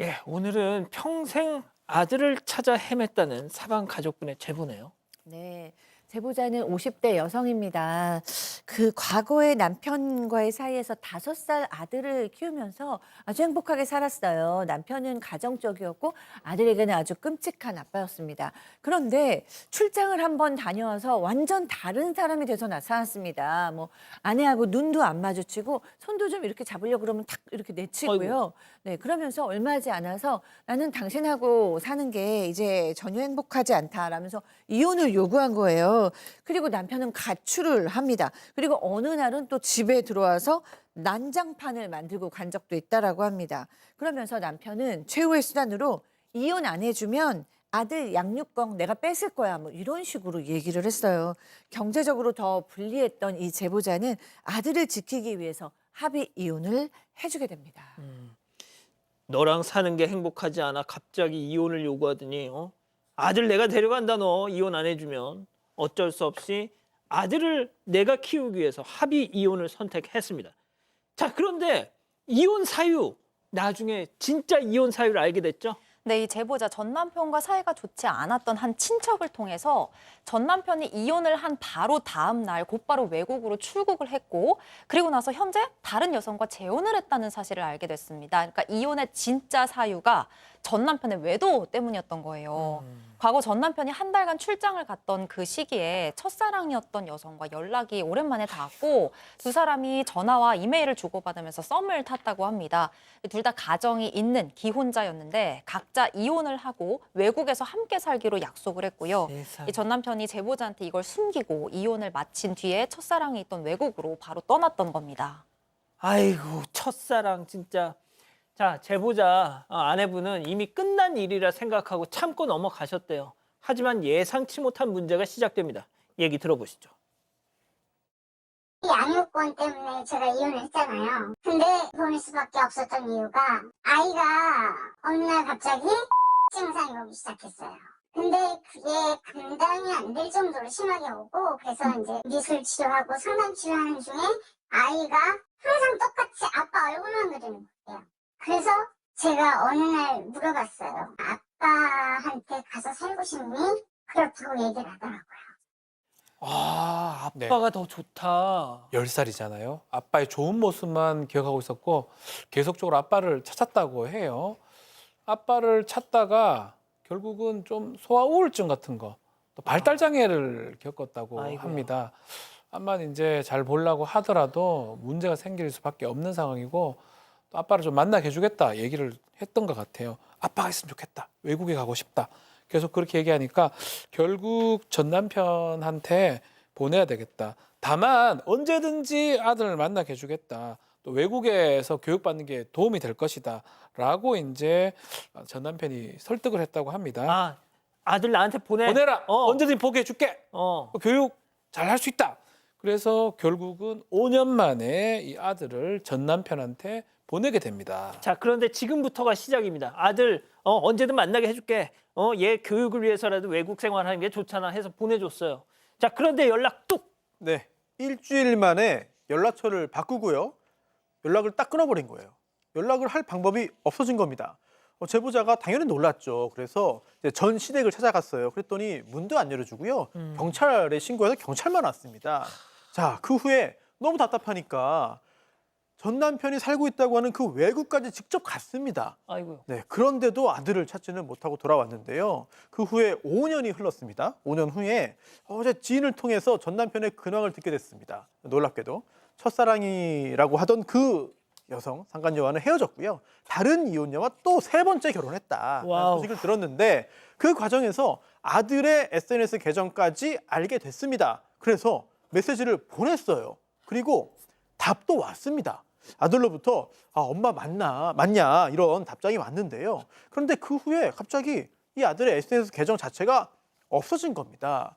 예, 오늘은 평생 아들을 찾아 헤맸다는 사방 가족분의 제보네요. 네. 제보자는 50대 여성입니다. 그 과거에 남편과의 사이에서 5살 아들을 키우면서 아주 행복하게 살았어요. 남편은 가정적이었고 아들에게는 아주 끔찍한 아빠였습니다. 그런데 출장을 한번 다녀와서 완전 다른 사람이 돼서 나타났습니다. 뭐 아내하고 눈도 안 마주치고 손도 좀 이렇게 잡으려고 그러면 탁 이렇게 내치고요. 네, 그러면서 얼마지 않아서 나는 당신하고 사는 게 이제 전혀 행복하지 않다라면서 이혼을 요구한 거예요. 그리고 남편은 가출을 합니다. 그리고 어느 날은 또 집에 들어와서 난장판을 만들고 간 적도 있다라고 합니다. 그러면서 남편은 최후의 수단으로 이혼 안 해주면 아들 양육권 내가 뺏을 거야 뭐 이런 식으로 얘기를 했어요. 경제적으로 더 불리했던 이 제보자는 아들을 지키기 위해서 합의 이혼을 해주게 됩니다. 너랑 사는 게 행복하지 않아 갑자기 이혼을 요구하더니 아들 내가 데려간다 너 이혼 안 해주면. 어쩔 수 없이 아들을 내가 키우기 위해서 합의 이혼을 선택했습니다. 자, 그런데 이혼 사유, 나중에 진짜 이혼 사유를 알게 됐죠? 네, 이 제보자 전 남편과 사이가 좋지 않았던 한 친척을 통해서 전 남편이 이혼을 한 바로 다음 날 곧바로 외국으로 출국을 했고, 그리고 나서 현재 다른 여성과 재혼을 했다는 사실을 알게 됐습니다. 그러니까 이혼의 진짜 사유가 전 남편의 외도 때문이었던 거예요. 과거 전 남편이 한 달간 출장을 갔던 그 시기에 첫사랑이었던 여성과 연락이 오랜만에 닿았고, 두 사람이 전화와 이메일을 주고받으면서 썸을 탔다고 합니다. 둘 다 가정이 있는 기혼자였는데 각자 이혼을 하고 외국에서 함께 살기로 약속을 했고요. 이 전 남편이 제보자한테 이걸 숨기고 이혼을 마친 뒤에 첫사랑이 있던 외국으로 바로 떠났던 겁니다. 아이고, 첫사랑 진짜. 자, 제보자 아내분은 이미 끝난 일이라 생각하고 참고 넘어가셨대요. 하지만 예상치 못한 문제가 시작됩니다. 얘기 들어보시죠. 양육권 때문에 제가 이혼을 했잖아요. 근데 보낼 수밖에 없었던 이유가 아이가 어느 날 갑자기 증상이 오기 시작했어요. 근데 그게 감당이 안 될 정도로 심하게 오고, 그래서 이제 미술 치료하고 상담 치료하는 중에 아이가 항상 똑같이 아빠 얼굴만 그리는 거예요. 그래서 제가 어느 날 물어봤어요. 아빠한테 가서 살고 싶니? 그렇다고 얘기를 하더라고요. 아, 아빠가 더 좋다. 10살이잖아요. 아빠의 좋은 모습만 기억하고 있었고 계속적으로 아빠를 찾았다고 해요. 아빠를 찾다가 결국은 좀 소아 우울증 같은 거, 또 발달 장애를 겪었다고 아이고야. 합니다. 암만 이제 잘 보려고 하더라도 문제가 생길 수밖에 없는 상황이고, 또 아빠를 좀 만나게 해주겠다 얘기를 했던 것 같아요. 아빠가 있으면 좋겠다. 외국에 가고 싶다. 계속 그렇게 얘기하니까 결국 전 남편한테 보내야 되겠다. 다만 언제든지 아들을 만나게 해주겠다. 또 외국에서 교육받는 게 도움이 될 것이다. 라고 이제 전 남편이 설득을 했다고 합니다. 아, 아들 나한테 보내라. 언제든지 보게 해줄게. 교육 잘 할 수 있다. 그래서 결국은 5년 만에 이 아들을 전 남편한테 보내게 됩니다. 자, 그런데 지금부터가 시작입니다. 아들 언제든 만나게 해줄게. 얘 교육을 위해서라도 외국 생활하는 게 좋잖아 해서 보내줬어요. 자, 그런데 연락 뚝. 네, 일주일 만에 연락처를 바꾸고요. 연락을 딱 끊어버린 거예요. 연락을 할 방법이 없어진 겁니다. 제보자가 당연히 놀랐죠. 그래서 이제 전 시댁을 찾아갔어요. 그랬더니 문도 안 열어주고요. 경찰에 신고해서 경찰만 왔습니다. 자, 그 후에 너무 답답하니까 전 남편이 살고 있다고 하는 그 외국까지 직접 갔습니다. 아이고요. 네, 그런데도 아들을 찾지는 못하고 돌아왔는데요. 그 후에 5년이 흘렀습니다. 5년 후에 어제 지인을 통해서 전 남편의 근황을 듣게 됐습니다. 놀랍게도 첫사랑이라고 하던 그 여성 상간녀와는 헤어졌고요. 다른 이혼녀와 또 3번째 결혼했다라는 와우. 소식을 들었는데, 그 과정에서 아들의 SNS 계정까지 알게 됐습니다. 그래서 메시지를 보냈어요. 그리고 답도 왔습니다. 아들로부터 엄마 맞냐 이런 답장이 왔는데요. 그런데 그 후에 갑자기 이 아들의 SNS 계정 자체가 없어진 겁니다.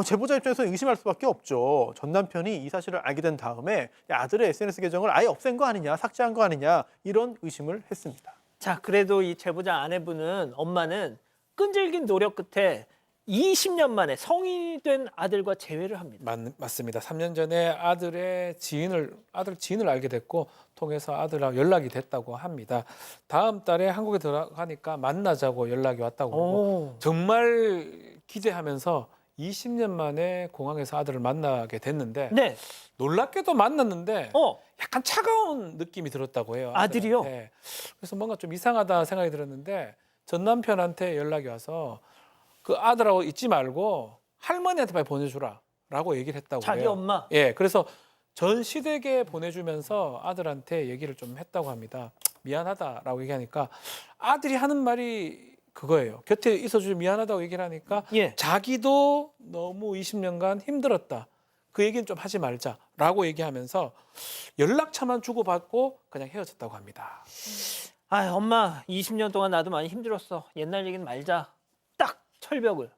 제보자 입장에서는 의심할 수밖에 없죠. 전 남편이 이 사실을 알게 된 다음에 아들의 SNS 계정을 아예 없앤 거 아니냐, 삭제한 거 아니냐, 이런 의심을 했습니다. 자, 그래도 이 제보자 아내분은, 엄마는 끈질긴 노력 끝에 20년 만에 성인이 된 아들과 재회를 합니다. 맞습니다. 3년 전에 아들 지인을 알게 됐고, 통해서 아들하고 연락이 됐다고 합니다. 다음 달에 한국에 들어가니까 만나자고 연락이 왔다고 그러고, 정말 기대하면서 20년 만에 공항에서 아들을 만나게 됐는데, 네. 놀랍게도 만났는데 약간 차가운 느낌이 들었다고 해요. 아들이요? 아들한테. 그래서 뭔가 좀 이상하다 생각이 들었는데, 전 남편한테 연락이 와서 그 아들하고 있지 말고 할머니한테 빨리 보내주라라고 얘기를 했다고 자기 해요. 엄마. 예, 그래서 전 시댁에 보내주면서 아들한테 얘기를 좀 했다고 합니다. 미안하다라고 얘기하니까 아들이 하는 말이 그거예요. 곁에 있어주면 미안하다고 얘기를 하니까 자기도 너무 20년간 힘들었다. 그 얘기는 좀 하지 말자라고 얘기하면서 연락처만 주고받고 그냥 헤어졌다고 합니다. 아, 엄마 20년 동안 나도 많이 힘들었어. 옛날 얘기는 말자. 딱 철벽을.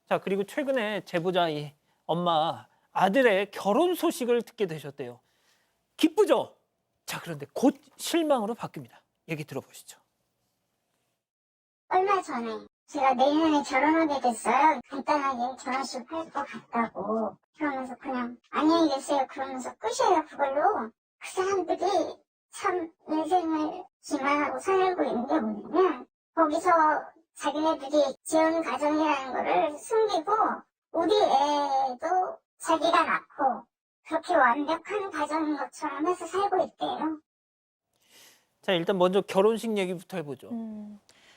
자, 그리고 최근에 제보자 이 엄마 아들의 결혼 소식을 듣게 되셨대요. 기쁘죠? 자, 그런데 곧 실망으로 바뀝니다. 얘기 들어보시죠. 얼마 전에 제가 내년에 결혼하게 됐어요. 간단하게 결혼식 할 것 같다고. 그러면서 그냥 안녕히 계세요 그러면서 끝이에요 그걸로. 그 사람들이 참 인생을 기만하고 살고 있는 게 뭐냐면 거기서 자기네들이 지은 가정이라는 거를 숨기고 우리 애도 자기가 낳고 그렇게 완벽한 가정인 것처럼 해서 살고 있대요. 자, 일단 먼저 결혼식 얘기부터 해보죠.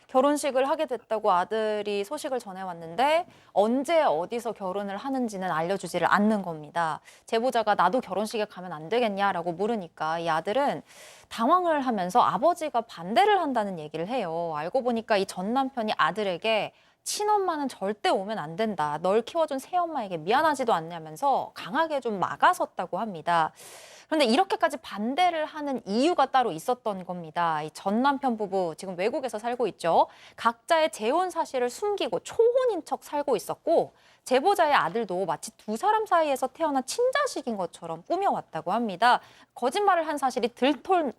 결혼식을 하게 됐다고 아들이 소식을 전해왔는데 언제 어디서 결혼을 하는지는 알려주지를 않는 겁니다. 제보자가 나도 결혼식에 가면 안 되겠냐라고 물으니까 이 아들은 당황을 하면서 아버지가 반대를 한다는 얘기를 해요. 알고 보니까 이 전 남편이 아들에게 친엄마는 절대 오면 안 된다. 널 키워준 새엄마에게 미안하지도 않냐면서 강하게 좀 막아섰다고 합니다. 그런데 이렇게까지 반대를 하는 이유가 따로 있었던 겁니다. 이 전 남편 부부 지금 외국에서 살고 있죠. 각자의 재혼 사실을 숨기고 초혼인 척 살고 있었고 제보자의 아들도 마치 두 사람 사이에서 태어난 친자식인 것처럼 꾸며왔다고 합니다. 거짓말을 한 사실이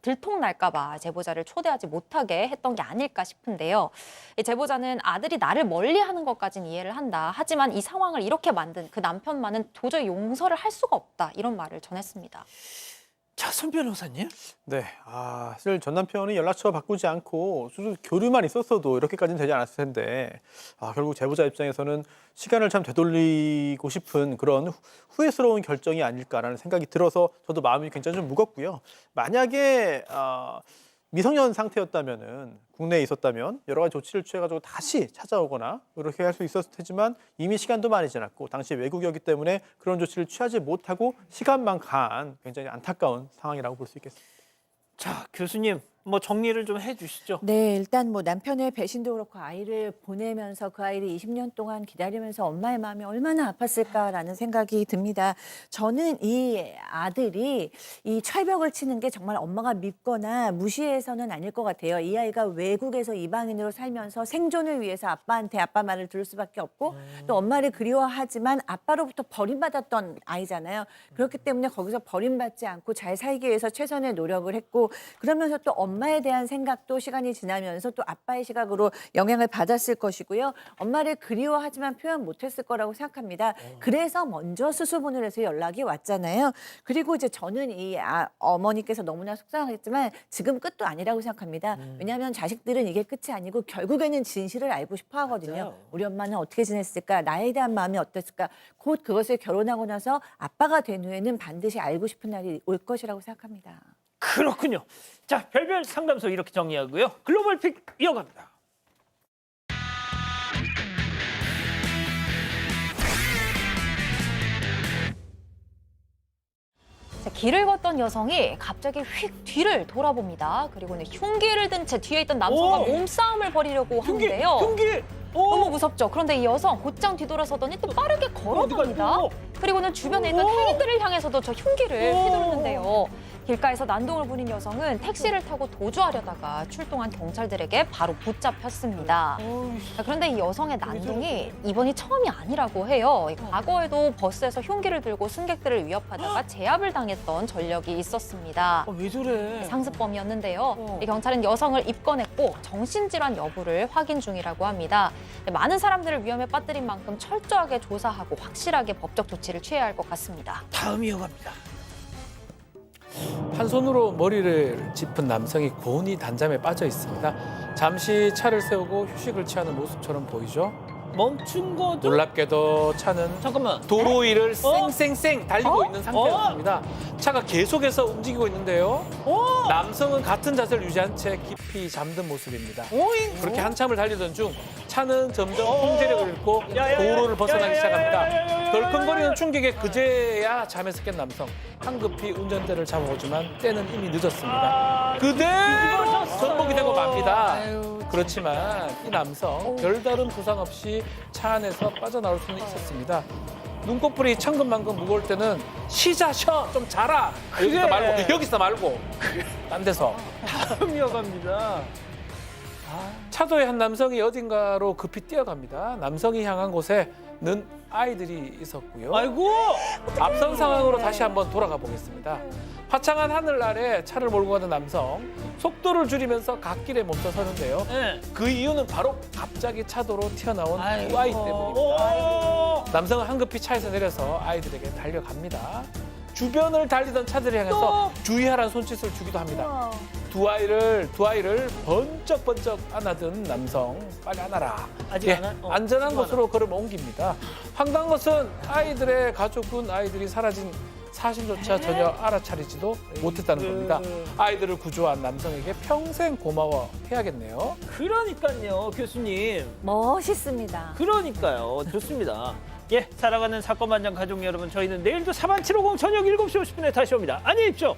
들통날까 봐 제보자를 초대하지 못하게 했던 게 아닐까 싶은데요. 이 제보자는 아들이 나를 멀리하는 것까지는 이해를 한다. 하지만 이 상황을 이렇게 만든 그 남편만은 도저히 용서를 할 수가 없다. 이런 말을 전했습니다. 자, 손 변호사님. 네, 사실 전 남편이 연락처 바꾸지 않고 수술 교류만 있었어도 이렇게까지는 되지 않았을 텐데 결국 제보자 입장에서는 시간을 참 되돌리고 싶은 그런 후회스러운 결정이 아닐까라는 생각이 들어서 저도 마음이 굉장히 좀 무겁고요. 만약에 미성년 상태였다면은 국내에 있었다면 여러 가지 조치를 취해가지고 다시 찾아오거나 이렇게 할 수 있었을 테지만 이미 시간도 많이 지났고 당시 외국이었기 때문에 그런 조치를 취하지 못하고 시간만 간 굉장히 안타까운 상황이라고 볼 수 있겠습니다. 자, 교수님, 뭐 정리를 좀 해주시죠. 네, 일단 뭐 남편의 배신도 그렇고 아이를 보내면서 그 아이를 20년 동안 기다리면서 엄마의 마음이 얼마나 아팠을까라는 생각이 듭니다. 저는 이 아들이 이 철벽을 치는 게 정말 엄마가 밉거나 무시해서는 아닐 것 같아요. 이 아이가 외국에서 이방인으로 살면서 생존을 위해서 아빠한테 아빠 말을 들을 수밖에 없고 또 엄마를 그리워하지만 아빠로부터 버림받았던 아이잖아요. 그렇기 때문에 거기서 버림받지 않고 잘 살기 위해서 최선의 노력을 했고 그러면서 또 엄마에 대한 생각도 시간이 지나면서 또 아빠의 시각으로 영향을 받았을 것이고요. 엄마를 그리워하지만 표현 못했을 거라고 생각합니다. 그래서 먼저 수소문을 해서 연락이 왔잖아요. 그리고 이제 저는 이 어머니께서 너무나 속상하겠지만 지금 끝도 아니라고 생각합니다. 왜냐하면 자식들은 이게 끝이 아니고 결국에는 진실을 알고 싶어 하거든요. 맞아요. 우리 엄마는 어떻게 지냈을까? 나에 대한 마음이 어땠을까? 곧 그것을 결혼하고 나서 아빠가 된 후에는 반드시 알고 싶은 날이 올 것이라고 생각합니다. 그렇군요. 자, 별별 상담소 이렇게 정리하고요. 글로벌 픽 이어갑니다. 길을 걷던 여성이 갑자기 휙 뒤를 돌아봅니다. 그리고는 흉기를 든 채 뒤에 있던 남성과 몸싸움을 벌이려고 하는데요. 흉기! 너무 무섭죠. 그런데 이 여성 곧장 뒤돌아서더니 또 빠르게 걸어갑니다. 그리고는 주변에 있던 행인들을 향해서도 저 흉기를 휘두르는데요. 길가에서 난동을 부린 여성은 택시를 타고 도주하려다가 출동한 경찰들에게 바로 붙잡혔습니다. 그런데 이 여성의 난동이 이번이 처음이 아니라고 해요. 과거에도 버스에서 흉기를 들고 승객들을 위협하다가 제압을 당했던 전력이 있었습니다. 왜 저래? 상습범이었는데요. 이 경찰은 여성을 입건했고 정신질환 여부를 확인 중이라고 합니다. 많은 사람들을 위험에 빠뜨린 만큼 철저하게 조사하고 확실하게 법적 조치를 취해야 할 것 같습니다. 다음 이어갑니다. 한 손으로 머리를 짚은 남성이 고온이 단잠에 빠져 있습니다. 잠시 차를 세우고 휴식을 취하는 모습처럼 보이죠? 멈춘 거죠? 놀랍게도 차는 잠깐만. 도로 위를 쌩쌩쌩 달리고 있는 상태였습니다. 차가 계속해서 움직이고 있는데요. 남성은 같은 자세를 유지한 채 깊이 잠든 모습입니다. 그렇게 한참을 달리던 중 차는 점점 통제력을 잃고 도로를 벗어나기 시작합니다. 덜컹거리는 충격에 그제야 잠에서 깬 남성. 황급히 운전대를 잡아오지만 때는 이미 늦었습니다. 그대로 전복이 되고 맙니다. 그렇지만 이 남성 별다른 부상 없이 차 안에서 빠져나올 수는 있었습니다. 눈꺼풀이 천근만근 무거울 때는 쉬자 쉬어 좀 자라 여기서 말고 딴 데서. 다음 이어갑니다. 차도의 한 남성이 어딘가로 급히 뛰어갑니다. 남성이 향한 곳에는 아이들이 있었고요. 아이고! 앞선 상황으로 다시 한번 돌아가 보겠습니다. 화창한 하늘 아래 차를 몰고 가는 남성, 속도를 줄이면서 갓길에 멈춰서는데요. 네. 그 이유는 바로 갑자기 차도로 튀어나온 아이고. 두 아이 때문입니다. 오. 남성은 황급히 차에서 내려서 아이들에게 달려갑니다. 주변을 달리던 차들을 향해서 주의하라는 손짓을 주기도 합니다. 두 아이를 번쩍번쩍 안아든 남성, 빨리 안아라. 아직 예, 안 와? 안전한 지금 곳으로 걸음 옮깁니다. 황당한 것은 아이들의 가족은 아이들이 사라진 사실조차 전혀 알아차리지도 못했다는 겁니다. 아이들을 구조한 남성에게 평생 고마워해야겠네요. 그러니까요, 교수님. 멋있습니다. 그러니까요. 좋습니다. 예, 살아가는 사건 반장 가족 여러분, 저희는 내일도 4반 750 저녁 7시 50분에 다시 옵니다. 안녕히 계십시오.